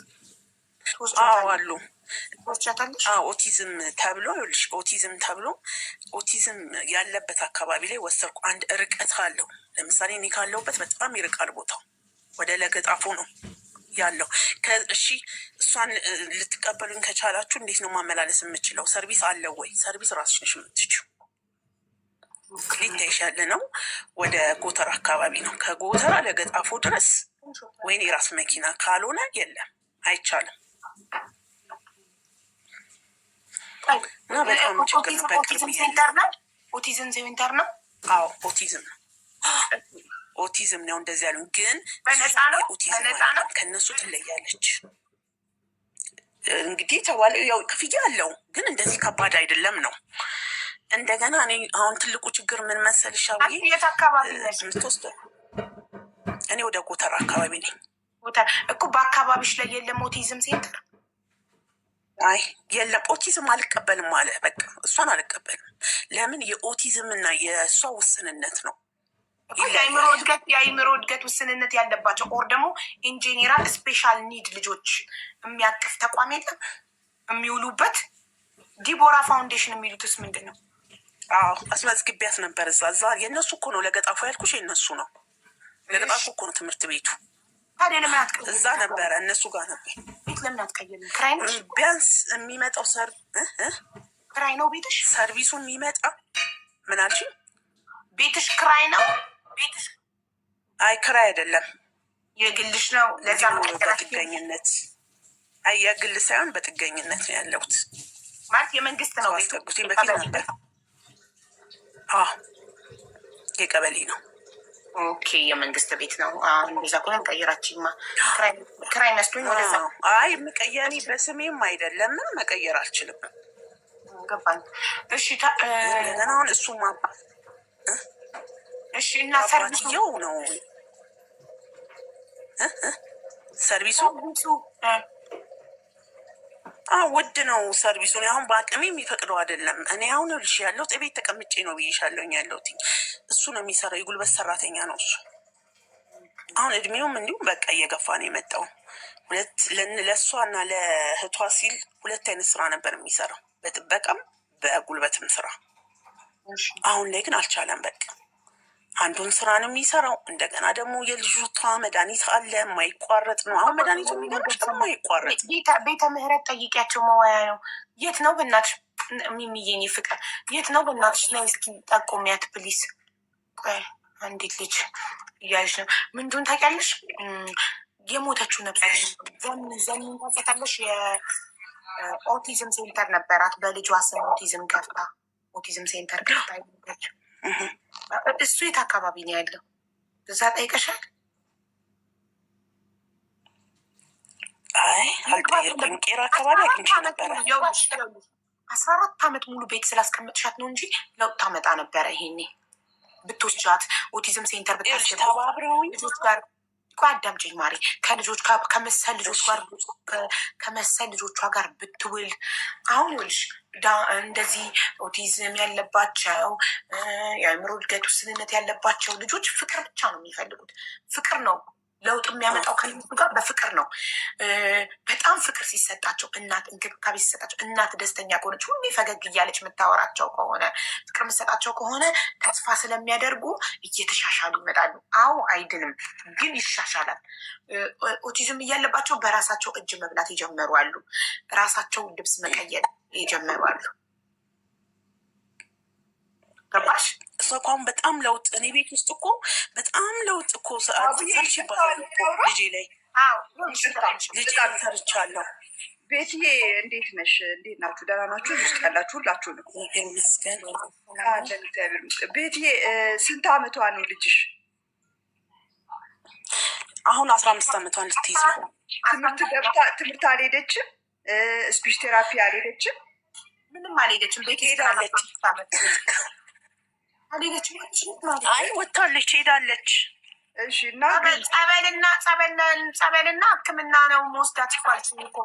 አሉ ኦቲዝም ተብሎ ይኸውልሽ፣ ኦቲዝም ያለበት አካባቢ ላይ ወሰድኩ። አንድ ርቀት አለው። ለምሳሌ እኔ ካለሁበት በጣም ይርቃል ቦታው፣ ወደ ለገጣፎ ነው ያለው። እሺ እሷን ልትቀበሉኝ ከቻላችሁ እንዴት ነው ማመላለስ የምችለው? ሰርቪስ አለው ወይ? ሰርቪስ ራስሽ ነሽ የምትችው። ሊታይሽ ያለ ነው ወደ ጎተራ አካባቢ ነው። ከጎተራ ለገጣፎ ድረስ ወይኔ የራስ መኪና ካልሆነ የለም፣ አይቻልም። እና በጣም ችግር ነው። ኦቲዝም ሴንተር ነው። ኦቲዝም ሴንተር ነው። አዎ ኦቲዝም ነው። ኦቲዝም ነው እንደዚህ ያሉን። ግን በነፃ ነው። ከእነሱ ትለያለች። እንግዲህ ተባለ ያው ክፍያ አለው፣ ግን እንደዚህ ከባድ አይደለም ነው። እንደገና እኔ አሁን ትልቁ ችግር ምን መሰልሽ? የት አካባቢ ምትወስደው? እኔ ወደ ጎተራ አካባቢ ነኝ እኮ። በአካባቢሽ ላይ የለም ኦቲዝም ሴንተር? አይ የለም፣ ኦቲዝም አልቀበልም አለ። በቃ እሷን አልቀበልም። ለምን? የኦቲዝም እና የእሷ ውስንነት ነው። የአይምሮ እድገት ውስንነት ያለባቸው ኦር ደግሞ ኢንጂኒራል ስፔሻል ኒድ ልጆች የሚያቅፍ ተቋም የለም የሚውሉበት። ዲቦራ ፋውንዴሽን የሚሉትስ ምንድን ነው? አስመዝግቢያት ነበር እዛ የእነሱ እኮ ነው። ለገጣፎ ያልኩሽ የእነሱ ነው። ለገጣፎ እኮ ነው ትምህርት ቤቱ። ታዲያ ለምን አትቀይም? እዛ ነበረ፣ እነሱ ጋር ነበር። ቤት ለምን አትቀይም? ክራይ ነው ቢያንስ የሚመጣው ክራይ ነው ቤትሽ። ሰርቪሱ የሚመጣ ምን አልሽ? ቤትሽ ክራይ ነው ቤትሽ? አይ ክራይ አይደለም፣ የግልሽ ነው። ለዛ በጥገኝነት። አይ የግል ሳይሆን በጥገኝነት ነው ያለሁት። ማለት የመንግስት ነው ቤቱ? በፊት ነበር። የቀበሌ ነው። ኦኬ የመንግስት ቤት ነው። እንደዛ ከሆነ ቀይራችማ ክራይ መስሎኝ ወደዛ። አይ መቀየሪ በስሜም አይደለም፣ መቀየር አልችልም። ገባኝ። እሺ ገና አሁን እሱማ እሺ። እና ሰርቪሱ ነው ሰርቪሱ ውድ ነው ሰርቪሱ። አሁን በአቅሜ የሚፈቅደው አይደለም። እኔ አሁን ልሽ ያለሁት ቤት ተቀምጬ ነው ብዬሻለሁኝ ያለሁት። እሱ ነው የሚሰራው፣ የጉልበት ሰራተኛ ነው እሱ። አሁን እድሜውም እንዲሁም በቃ እየገፋ ነው የመጣው። ለእሷ እና ለእህቷ ሲል 2 አይነት ስራ ነበር የሚሰራው፣ በጥበቃም በጉልበትም ስራ። አሁን ላይ ግን አልቻለም። በቃ አንዱን ስራ ነው የሚሰራው። እንደገና ደግሞ የልጅቷ መድኃኒት አለ የማይቋረጥ ነው። አሁን መድኃኒቱ የሚገርምሽ የማይቋረጥ። ቤተ ምህረት ጠይቂያቸው መዋያ ነው። የት ነው በእናትሽ? የሚየኝ ፍቅር የት ነው በእናትሽ? ላይ እስኪ ጠቁሚያት ፕሊስ። አንዲት ልጅ እያለች ነው። ምንድን ታውቂያለሽ? የሞተችው ነበር ዘምን ታውቂያታለሽ? የኦቲዝም ሴንተር ነበራት። በልጇ ስም ኦቲዝም ገፍታ ኦቲዝም ሴንተር ገፍታ ይሞተችው። እሱ የት አካባቢ ነው ያለው? እዛ ጠይቀሻል? አይ አልጠየቅኩም። ቄራ አካባቢ አግኝቼ ነበረ። 14 ዓመት ሙሉ ቤት ስላስቀመጥሻት ነው እንጂ ለውጥ ታመጣ ነበረ። ይሄኔ ብትወስጃት ኦቲዝም ሴንተር ተባብረውኝ ልጆች ጋር አዳምጪኝ ማሪ፣ ከልጆች ከመሰል ልጆች ጋር ከመሰል ልጆቿ ጋር ብትውል። አሁን ይኸውልሽ እንደዚህ ኦቲዝም ያለባቸው የአእምሮ እድገት ውስንነት ያለባቸው ልጆች ፍቅር ብቻ ነው የሚፈልጉት። ፍቅር ነው ለውጥ የሚያመጣው ከልጆቹ ጋር በፍቅር ነው። በጣም ፍቅር ሲሰጣቸው፣ እናት እንክብካቤ ሲሰጣቸው፣ እናት ደስተኛ ከሆነች ሁሉ ፈገግ እያለች የምታወራቸው ከሆነ፣ ፍቅር የምትሰጣቸው ከሆነ ተስፋ ስለሚያደርጉ እየተሻሻሉ ይመጣሉ። አዎ አይድንም፣ ግን ይሻሻላል። ኦቲዝም እያለባቸው በራሳቸው እጅ መብላት የጀመሩ አሉ። ራሳቸው ልብስ መቀየር የጀመሩ አሉ። ገባሽ? እሷም በጣም ለውጥ እኔ ቤት ውስጥ እኮ በጣም ለውጥ እኮ ሰርች ይባላል ልጄ ላይ ልጄ ሰርቻለሁ። ቤትዬ እንዴት ነሽ? እንዴት ናችሁ? ደህና ናችሁ? ውስጥ ያላችሁ ሁላችሁ ነው? ይመስገን አለን እግዚአብሔር ይመስገን። ቤትዬ ስንት አመቷ ነው ልጅሽ? አሁን 15 አመቷን ልትይዝ ነው። ትምህርት አልሄደችም? ስፒች ቴራፒ አልሄደችም? ምንም አልሄደችም። ቤት ሄዳለች። አይ ወታለች፣ ሄዳለች። እሺ። እና ጸበልና ሕክምና ነው መወስዳት ይኳልች እኮ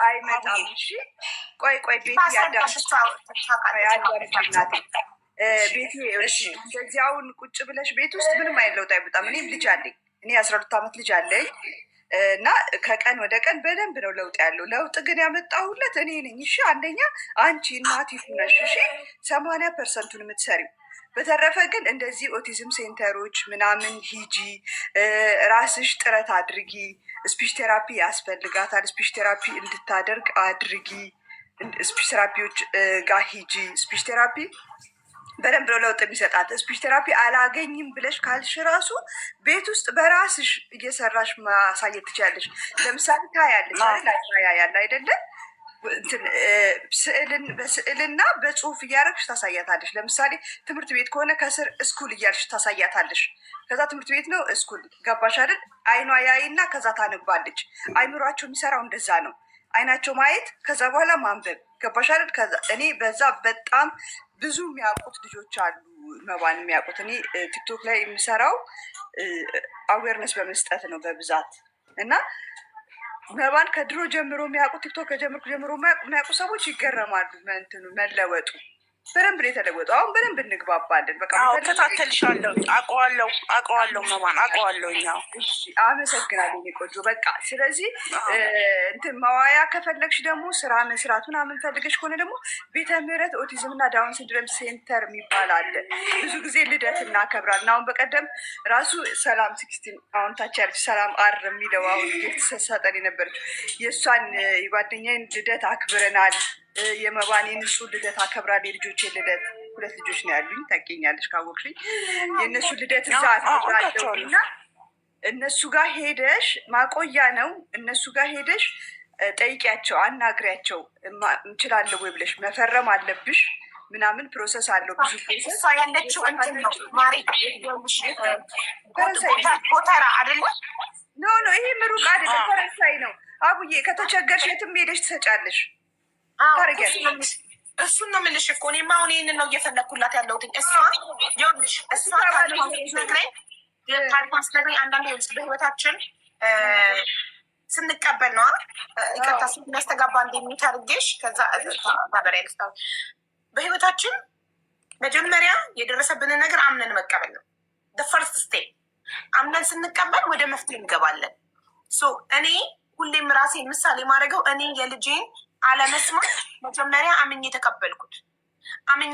አይመጣም። እሺ ቆይ ቤት እንደዚህ አሁን ቁጭ ብለሽ ቤት ውስጥ ምንም አይለውጥ አይመጣም። እኔም ልጅ አለኝ። እኔ 12 ዓመት ልጅ አለኝ። እና ከቀን ወደ ቀን በደንብ ነው ለውጥ ያለው። ለውጥ ግን ያመጣሁለት እኔ ነኝ። እሺ አንደኛ አንቺ እናቲቱ ነሽ። እሺ 80% የምትሰሪው። በተረፈ ግን እንደዚህ ኦቲዝም ሴንተሮች ምናምን ሂጂ፣ ራስሽ ጥረት አድርጊ። ስፒች ቴራፒ ያስፈልጋታል። ስፒች ቴራፒ እንድታደርግ አድርጊ። ስፒች ቴራፒዎች ጋር ሂጂ። ስፒች ቴራፒ በደንብ ነው ለውጥ የሚሰጣት። ስፒች ቴራፒ አላገኝም ብለሽ ካልሽ ራሱ ቤት ውስጥ በራስሽ እየሰራሽ ማሳየት ትችላለሽ። ለምሳሌ ታያለሽ ያለ አይደለም በስዕልና በጽሁፍ እያደረግሽ ታሳያታለሽ። ለምሳሌ ትምህርት ቤት ከሆነ ከስር እስኩል እያልሽ ታሳያታለሽ። ከዛ ትምህርት ቤት ነው እስኩል ገባሽ አይደል? አይኗ ያይና ከዛ ታነባለች። አይምሯቸው የሚሰራው እንደዛ ነው። አይናቸው ማየት ከዛ በኋላ ማንበብ ገባሽ አይደል? ከዛ እኔ በዛ በጣም ብዙ የሚያውቁት ልጆች አሉ መባን የሚያውቁት። እኔ ቲክቶክ ላይ የምሰራው አዌርነስ በመስጠት ነው በብዛት እና መባን ከድሮ ጀምሮ የሚያውቁ ቲክቶክ ከጀምሮ የሚያውቁ ሰዎች ይገረማሉ። እንትኑ መለወጡ በደንብ ነው የተለወጠው። አሁን በደንብ እንግባባለን። በቃ እከታተልሻለሁ። አውቀዋለሁ መባን አውቀዋለሁ። እኛው አመሰግናለሁ ቆንጆ። በቃ ስለዚህ እንትን መዋያ ከፈለግሽ ደግሞ ስራ መስራት ምናምን ፈልገሽ ከሆነ ደግሞ ቤተ ምህረት ኦቲዝም እና ዳውን ሲንድሮም ሴንተር የሚባል አለ። ብዙ ጊዜ ልደት እናከብራለን። አሁን በቀደም ራሱ ሰላም 16 አሁን ታች ያለች ሰላም አር የሚለው አሁን የተሰጠን የነበረች የእሷን የጓደኛዬን ልደት አክብረናል። የመባኔ ንጹህ ልደት አከብራለሁ። የልጆቼን ልደት 2 ልጆች ነው ያሉኝ። ታውቂኛለሽ ካወቅሽኝ። የእነሱ ልደት እዛ አከብራለሁ እና እነሱ ጋር ሄደሽ ማቆያ ነው። እነሱ ጋር ሄደሽ ጠይቂያቸው፣ አናግሪያቸው። እንችላለሁ ወይ ብለሽ መፈረም አለብሽ ምናምን ፕሮሰስ አለው። ብዙ ፕሮሰስ ያለችው እንትን ነው ማሪ ጎተራ አይደለ? ኖ ይሄ ምሩቅ አይደለም፣ ፈረንሳይ ነው። አቡዬ ከተቸገርሽ የትም ሄደሽ ትሰጫለሽ። እሱን ነው የምልሽ እኮ እኔማ አሁን ይህንን ነው እየፈለግኩላት ያለሁት። እሷ ታሪኳን ስትነግረኝ አንዳንዴ በህይወታችን ስንቀበል ነው ይቅርታ የሚያስተጋባ እንደሚት አድርጌሽ ከዛ ታበሪያ ልስታ በህይወታችን መጀመሪያ የደረሰብንን ነገር አምነን መቀበል ነው። ፈርስት ስቴፕ አምነን ስንቀበል ወደ መፍትሄ እንገባለን። እኔ ሁሌም ራሴን ምሳሌ ማድረገው እኔ የልጄን አለመስማት መጀመሪያ አምኜ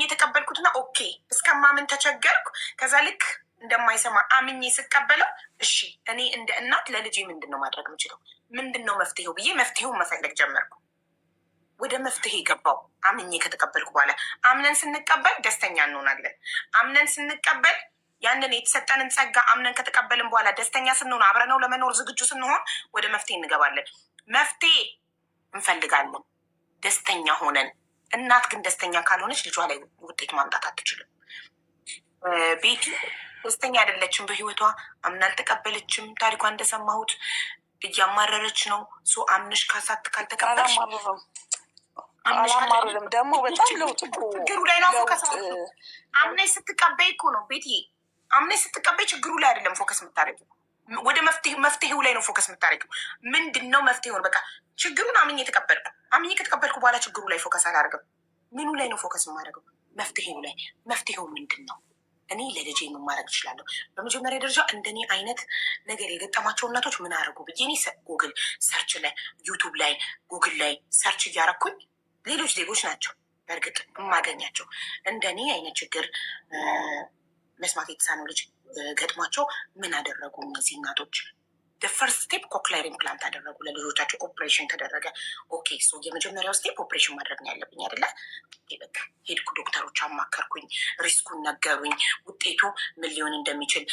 የተቀበልኩትና ኦኬ እስከማምን ተቸገርኩ። ከዛ ልክ እንደማይሰማ አምኜ ስቀበለው እሺ እኔ እንደ እናት ለልጄ ምንድን ነው ማድረግ የምችለው? ምንድን ነው መፍትሄው ብዬ መፍትሄውን መፈለግ ጀመርኩ። ወደ መፍትሄ ገባው አምኜ ከተቀበልኩ በኋላ። አምነን ስንቀበል ደስተኛ እንሆናለን። አምነን ስንቀበል ያንን የተሰጠንን ጸጋ አምነን ከተቀበልን በኋላ ደስተኛ ስንሆን፣ አብረነው ለመኖር ዝግጁ ስንሆን ወደ መፍትሄ እንገባለን። መፍትሄ እንፈልጋለን ደስተኛ ሆነን። እናት ግን ደስተኛ ካልሆነች ልጇ ላይ ውጤት ማምጣት አትችልም። ቤቲ ደስተኛ አይደለችም በህይወቷ። አምና አልተቀበለችም። ታሪኳ እንደሰማሁት እያማረረች ነው። አምነሽ ካሳት ካልተቀበልሽ አላማርርም ደግሞ በጣም ለውጥ ችግሩ ላይ ነው ፎከስ። አምነሽ ስትቀበይ እኮ ነው ቤቲ። አምነሽ ስትቀበይ ችግሩ ላይ አይደለም ፎከስ የምታደርጊው፣ ወደ መፍትሄው ላይ ነው ፎከስ የምታደርጊው። ምንድን ነው መፍትሄውን? በቃ ችግሩን አምኜ ከተቀበልኩ በኋላ ችግሩ ላይ ፎከስ አላደርግም። ምኑ ላይ ነው ፎከስ የማደርገው? መፍትሄው ላይ። መፍትሄው ምንድን ነው? እኔ ለልጄ ምን ማድረግ እችላለሁ? በመጀመሪያ ደረጃ እንደኔ አይነት ነገር የገጠማቸው እናቶች ምን አደረጉ ብዬ እኔ ጉግል ሰርች ላይ ዩቱብ ላይ ጉግል ላይ ሰርች እያረኩኝ ሌሎች ዜጎች ናቸው በእርግጥ የማገኛቸው እንደኔ አይነት ችግር መስማት የተሳነው ልጅ ገጥሟቸው ምን አደረጉ እነዚህ እናቶች? ፈርስት ስቴፕ ኮክሊየር ኢምፕላንት አደረጉ ለልጆቻቸው። ኦፕሬሽን ተደረገ። ኦኬ የመጀመሪያው ስቴፕ ኦፕሬሽን ማድረግ ነው ያለብኝ አይደለ? በቃ ሄድኩ፣ ዶክተሮች አማከርኩኝ፣ ሪስኩን ነገሩኝ፣ ውጤቱ ምን ሊሆን እንደሚችል፣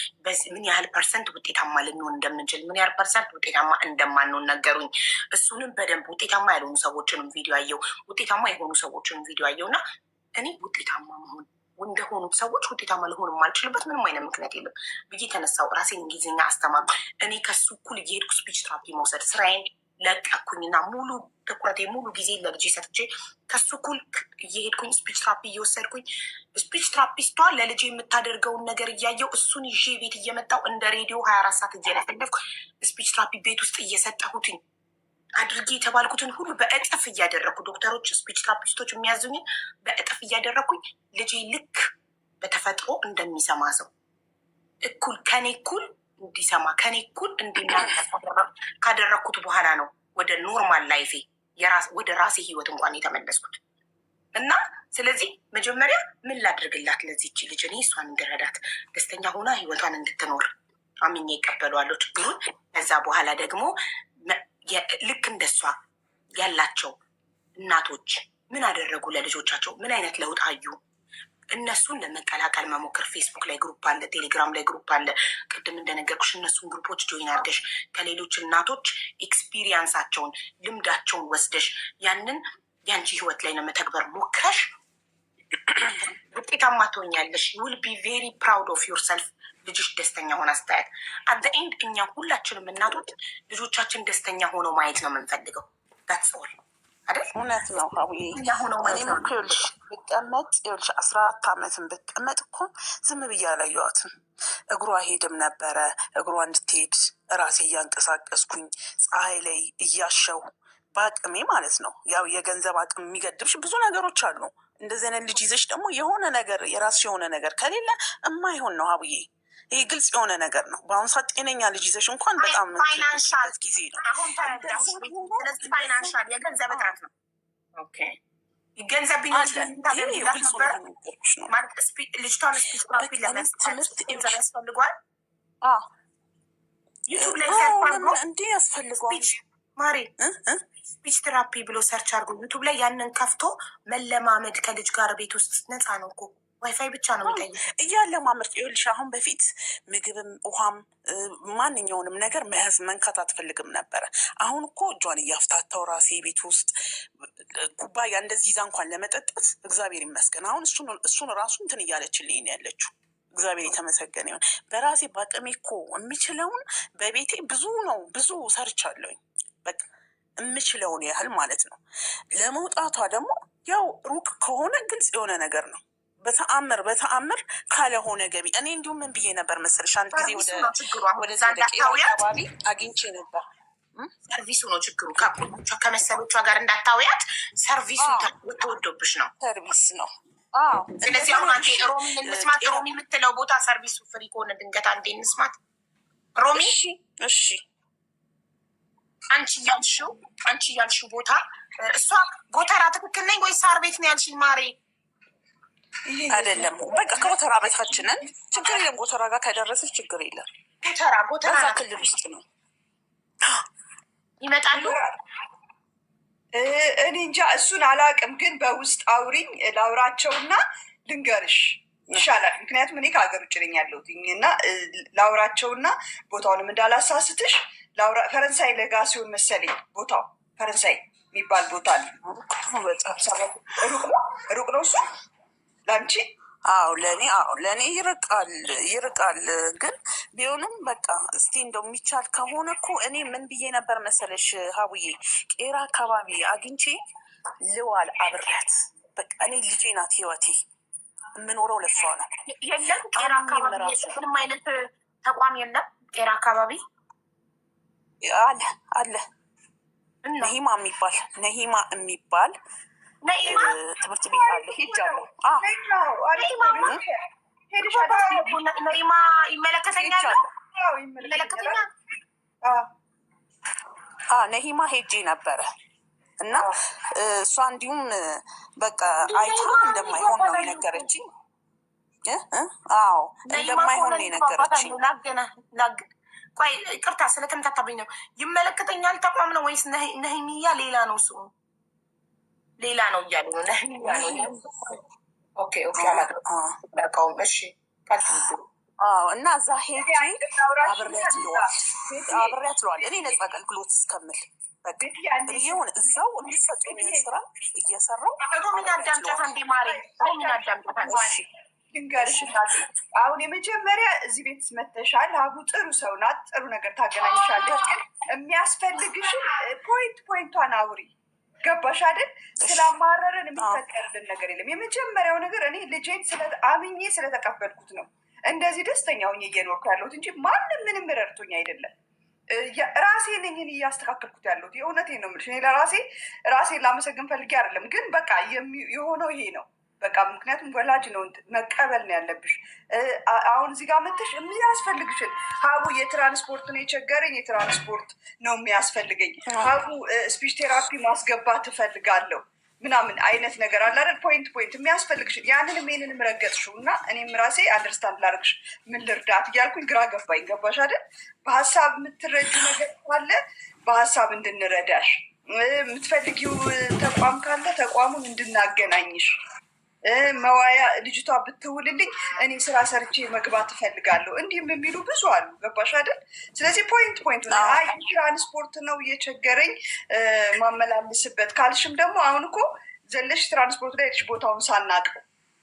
ምን ያህል ፐርሰንት ውጤታማ ልንሆን እንደምንችል፣ ምን ያህል ፐርሰንት ውጤታማ እንደማንሆን ነገሩኝ። እሱንም በደንብ ውጤታማ ያልሆኑ ሰዎችንም ቪዲዮ አየው፣ ውጤታማ የሆኑ ሰዎችንም ቪዲዮ አየው እና እኔ ውጤታማ መሆን እንደሆኑት ሰዎች ውጤታማ ልሆን የማልችልበት ምንም አይነት ምክንያት የለም ብዬ ተነሳው። ራሴን እንግሊዝኛ አስተማር። እኔ ከሱ እኩል እየሄድኩ ስፒች ትራፒ መውሰድ ስራዬን ለቀኩኝና ሙሉ ትኩረቴ ሙሉ ጊዜ ለልጄ ሰጥቼ ከሱ እኩል እየሄድኩኝ ስፒች ትራፒ እየወሰድኩኝ ስፒች ትራፒስቷ ለልጄ የምታደርገውን ነገር እያየው እሱን ይዤ ቤት እየመጣው እንደ ሬዲዮ 24 ሰዓት እየለፈለፍኩ ስፒች ትራፒ ቤት ውስጥ እየሰጠሁትኝ አድርጌ የተባልኩትን ሁሉ በእጥፍ እያደረግኩ ዶክተሮች ስፒች ትራፒስቶች የሚያዙኝን በእጥፍ እያደረግኩኝ ልጄ ልክ በተፈጥሮ እንደሚሰማ ሰው እኩል ከኔ እኩል እንዲሰማ ከኔ እኩል እንዲናገር ካደረግኩት በኋላ ነው ወደ ኖርማል ላይፌ ወደ ራሴ ህይወት እንኳን የተመለስኩት። እና ስለዚህ መጀመሪያ ምን ላድርግላት ለዚች ልጅ እኔ እሷን እንድረዳት ደስተኛ ሆና ህይወቷን እንድትኖር አምኜ ይቀበሏለሁ ችግሩን። ከዛ በኋላ ደግሞ ልክ እንደሷ ያላቸው እናቶች ምን አደረጉ ለልጆቻቸው፣ ምን አይነት ለውጥ አዩ፣ እነሱን ለመቀላቀል መሞከር። ፌስቡክ ላይ ግሩፕ አለ፣ ቴሌግራም ላይ ግሩፕ አለ። ቅድም እንደነገርኩሽ እነሱን ግሩፖች ጆይን አድርገሽ ከሌሎች እናቶች ኤክስፒሪየንሳቸውን ልምዳቸውን ወስደሽ ያንን የአንቺ ህይወት ላይ ለመተግበር ሞክረሽ ውጤታማ ትሆኛለሽ። ዩ ዊል ቢ ቬሪ ፕራውድ ኦፍ ዮር ሰልፍ። ልጅሽ ደስተኛ ሆና ስታያት አት ኤንድ እኛ ሁላችንም እናቶች ልጆቻችን ደስተኛ ሆኖ ማየት ነው የምንፈልገው። ዳትስ ኦል አይደል? እውነት ነው ሀቡዬ። እኔም እኮ ይኸውልሽ ብቀመጥ 14 ዓመትን ብቀመጥ እኮ ዝም ብዬ አላየኋትም። እግሯ ሄድም ነበረ። እግሯ እንድትሄድ ራሴ እያንቀሳቀስኩኝ ፀሐይ ላይ እያሸው በአቅሜ ማለት ነው። ያው የገንዘብ አቅም የሚገድብሽ ብዙ ነገሮች አሉ። እንደዚህ አይነት ልጅ ይዘሽ ደግሞ የሆነ ነገር የራስሽ የሆነ ነገር ከሌለ እማይሆን ነው ሀቡዬ። ይሄ ግልጽ የሆነ ነገር ነው። በአሁኑ ሰዓት ጤነኛ ልጅ ይዘሽ እንኳን በጣም ፋይናንሻል ጊዜ ነው። አሁን ተረዳሽ። ስለዚህ ፋይናንሻል የገንዘብ እጥረት ነው። ኦኬ ገንዘብ ቢኖር ልጅቷን ስፒች ቴራፒ ለመስጠት ገንዘብ ያስፈልጓል። ዩቱብ ላይ እንዲህ ያስፈልጓል ማሪ ስፒች ቴራፒ ብሎ ሰርች አድርጎ ዩቱብ ላይ ያንን ከፍቶ መለማመድ ከልጅ ጋር ቤት ውስጥ ነፃ ነው እኮ። ዋይፋይ ብቻ ነው የሚጠይቅ እያለማመድ። ይኸውልሽ አሁን በፊት ምግብም ውሃም ማንኛውንም ነገር መያዝ መንካት አትፈልግም ነበረ። አሁን እኮ እጇን እያፍታታው ራሴ ቤት ውስጥ ኩባያ እንደዚህ ይዛ እንኳን ለመጠጣት እግዚአብሔር ይመስገን አሁን እሱን ራሱ እንትን እያለችልኝ ነው ያለችው። እግዚአብሔር የተመሰገነ ይሁን። በራሴ በአቅሜ እኮ የምችለውን በቤቴ ብዙ ሰርቻለሁኝ። በቃ የምችለውን ያህል ማለት ነው። ለመውጣቷ ደግሞ ያው ሩቅ ከሆነ ግልጽ የሆነ ነገር ነው። በተአምር ካለሆነ ገቢ እኔ እንዲሁም ምን ብዬ ነበር መሰለሽ፣ አንድ ጊዜ ወደ አካባቢ አግኝቼ ነበር። ሰርቪሱ ነው ችግሩ። ከመሰሎቿ ጋር እንዳታውያት ሰርቪሱ ተወዶብሽ ነው። ሰርቪስ ነው። ስለዚህ አሁን ሮሚ እንስማት። ሮሚ የምትለው ቦታ ሰርቪሱ ፍሪ ከሆነ ድንገት አንዴ እንስማት። ሮሚ እሺ አንቺ ያልሽው ቦታ እሷ ጎተራ ትክክል ነኝ ወይ ሳር ቤት ነው ያልሽኝ ማሬ? አይደለም በቃ ከጎተራ ቤታችንን ችግር የለም። ጎተራ ጋር ከደረሰች ችግር የለም። ጎተራ ክልል ውስጥ ነው ይመጣሉ። እኔ እንጃ እሱን አላውቅም፣ ግን በውስጥ አውሪኝ ላውራቸውና ልንገርሽ ይሻላል። ምክንያቱም እኔ ከሀገር ውጭ ነኝ ያለሁት እና ላውራቸውና ቦታውንም እንዳላሳስትሽ ፈረንሳይ ለጋ ሲሆን መሰለኝ ቦታው ፈረንሳይ የሚባል ቦታ አለ። ሩቅ ነው እሱ ለአንቺ? ለእኔ ይርቃል። ግን ቢሆንም በቃ እስቲ እንደው የሚቻል ከሆነ እኮ እኔ ምን ብዬ ነበር መሰለሽ ሀቡዬ፣ ቄራ አካባቢ አግኝቼ ልዋል አብሬያት። በቃ እኔ ልጄ ናት ህይወቴ፣ የምኖረው ለሷ ነው። የለም ቄራ አካባቢ ምንም አይነት ተቋም የለም ቄራ አካባቢ አለ ነሂማ የሚባል ትምህርት ቤት አለ። ሄጃለሁ። ነሂማ ይመለከተኛል። ነሂማ ሄጄ ነበረ እና እሷ እንዲሁም በቃ አይታ እንደማይሆን ነው የነገረችኝ። እንደማይሆን ነው የነገረችኝ። ቆይ ይቅርታ ስለተምታታብኝ ነው። ይመለከተኛል ተቋም ነው ወይስ ነህሚያ ሌላ ነው? ስሙ ሌላ ነው እያሉ ነው። ነህሚያ ነው። ኦኬ አላውቅም። እሺ እና እዛ ሄጄ አብሬያት ለዋል እኔ ነጻ አገልግሎት እስከምል ሆን እዛው የሚሰጡ ስራ እየሰራው ሮሚን አዳምጫት አንዴ ማሬ፣ ሮሚን አዳምጫት። ድንገርሽ አሁን የመጀመሪያ እዚህ ቤት መተሻል። ሀቡ ጥሩ ሰው ናት፣ ጥሩ ነገር ታገናኝሻለች። ግን የሚያስፈልግሽን ፖይንቷን አውሪ። ገባሽ አይደል? ስላማረረን የሚፈጠርልን ነገር የለም። የመጀመሪያው ነገር እኔ ልጄን አምኜ ስለተቀበልኩት ነው እንደዚህ ደስተኛ ሆኜ እየኖርኩ ያለሁት እንጂ ማንም ምንም ረድቶኝ አይደለም። ራሴ ነኝ እያስተካከልኩት ያለሁት። የእውነቴን ነው የምልሽ። እኔ ለራሴን ላመሰግን ፈልጌ አይደለም። ግን በቃ የሆነው ይሄ ነው። በቃ ምክንያቱም ወላጅ ነው መቀበል ነው ያለብሽ። አሁን እዚህ ጋር መተሽ የሚያስፈልግሽን ሀቡ የትራንስፖርት ነው የቸገረኝ፣ የትራንስፖርት ነው የሚያስፈልገኝ፣ ሀቡ ስፒች ቴራፒ ማስገባት ትፈልጋለሁ ምናምን አይነት ነገር አለ አይደል? ፖይንት የሚያስፈልግሽን ያንንም ይሄንንም ረገጥሽው እና እኔም ራሴ አንደርስታንድ ላደርግሽ ምን ልርዳት እያልኩኝ ግራ ገባኝ። ገባሽ አይደል? በሀሳብ የምትረጁ ነገር ካለ በሀሳብ እንድንረዳሽ፣ የምትፈልጊው ተቋም ካለ ተቋሙን እንድናገናኝሽ፣ መዋያ ልጅቷ ብትውልልኝ እኔ ስራ ሰርቼ መግባት እፈልጋለሁ እንዲህም የሚሉ ብዙ አሉ። ገባሽ አይደል? ስለዚህ ፖይንት ትራንስፖርት ነው እየቸገረኝ ማመላልስበት ካልሽም ደግሞ አሁን እኮ ዘለሽ ትራንስፖርት ላይ ልሽ ቦታውን ሳናቀው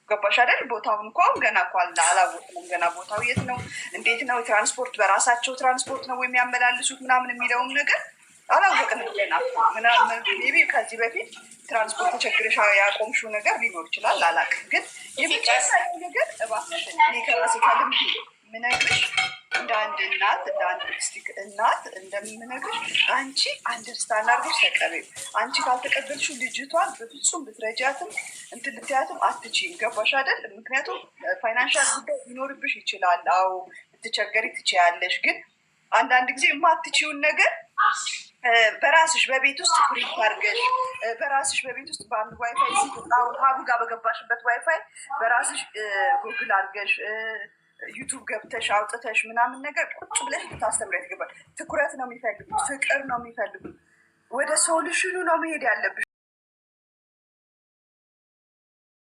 ገባሽ አይደል? ቦታውን እኮ ገና እኮ አላወቅንም። ገና ቦታው የት ነው እንዴት ነው ትራንስፖርት በራሳቸው ትራንስፖርት ነው የሚያመላልሱት ምናምን የሚለውም ነገር አላወቅንም ገና ምናምን። ቢ ከዚህ በፊት ትራንስፖርት ተቸግረሽ ያቆምሽው ነገር ሊኖር ይችላል፣ አላውቅም። ግን የመጨረሻው ነገር እባክሽን እኔ ከራሴ ከልምድ የምነግርሽ እንደ አንድ እናት እንደ አንድ ስቲክ እናት እንደምነግርሽ አንቺ አንደርስታንድ አድርገሽ ተቀበይው። አንቺ ካልተቀበልሽው ልጅቷን በፍጹም ብትረጃትም እንትን ልትያትም አትችይም። ገባሽ አይደል? ምክንያቱም ፋይናንሻል ጉዳይ ሊኖርብሽ ይችላል። አዎ ልትቸገሪ ትችያለሽ። ግን አንዳንድ ጊዜ የማትችይውን ነገር በራስሽ በቤት ውስጥ ፕሪንት አድርገሽ በራስሽ በቤት ውስጥ በአንድ ዋይፋይ አሁን ሀቡ ጋር በገባሽበት ዋይፋይ በራስሽ ጉግል አድርገሽ ዩቱብ ገብተሽ አውጥተሽ ምናምን ነገር ቁጭ ብለሽ ልታስተምሪያት ይገባል። ትኩረት ነው የሚፈልጉት፣ ፍቅር ነው የሚፈልጉት። ወደ ሶሉሽኑ ነው መሄድ ያለብሽ።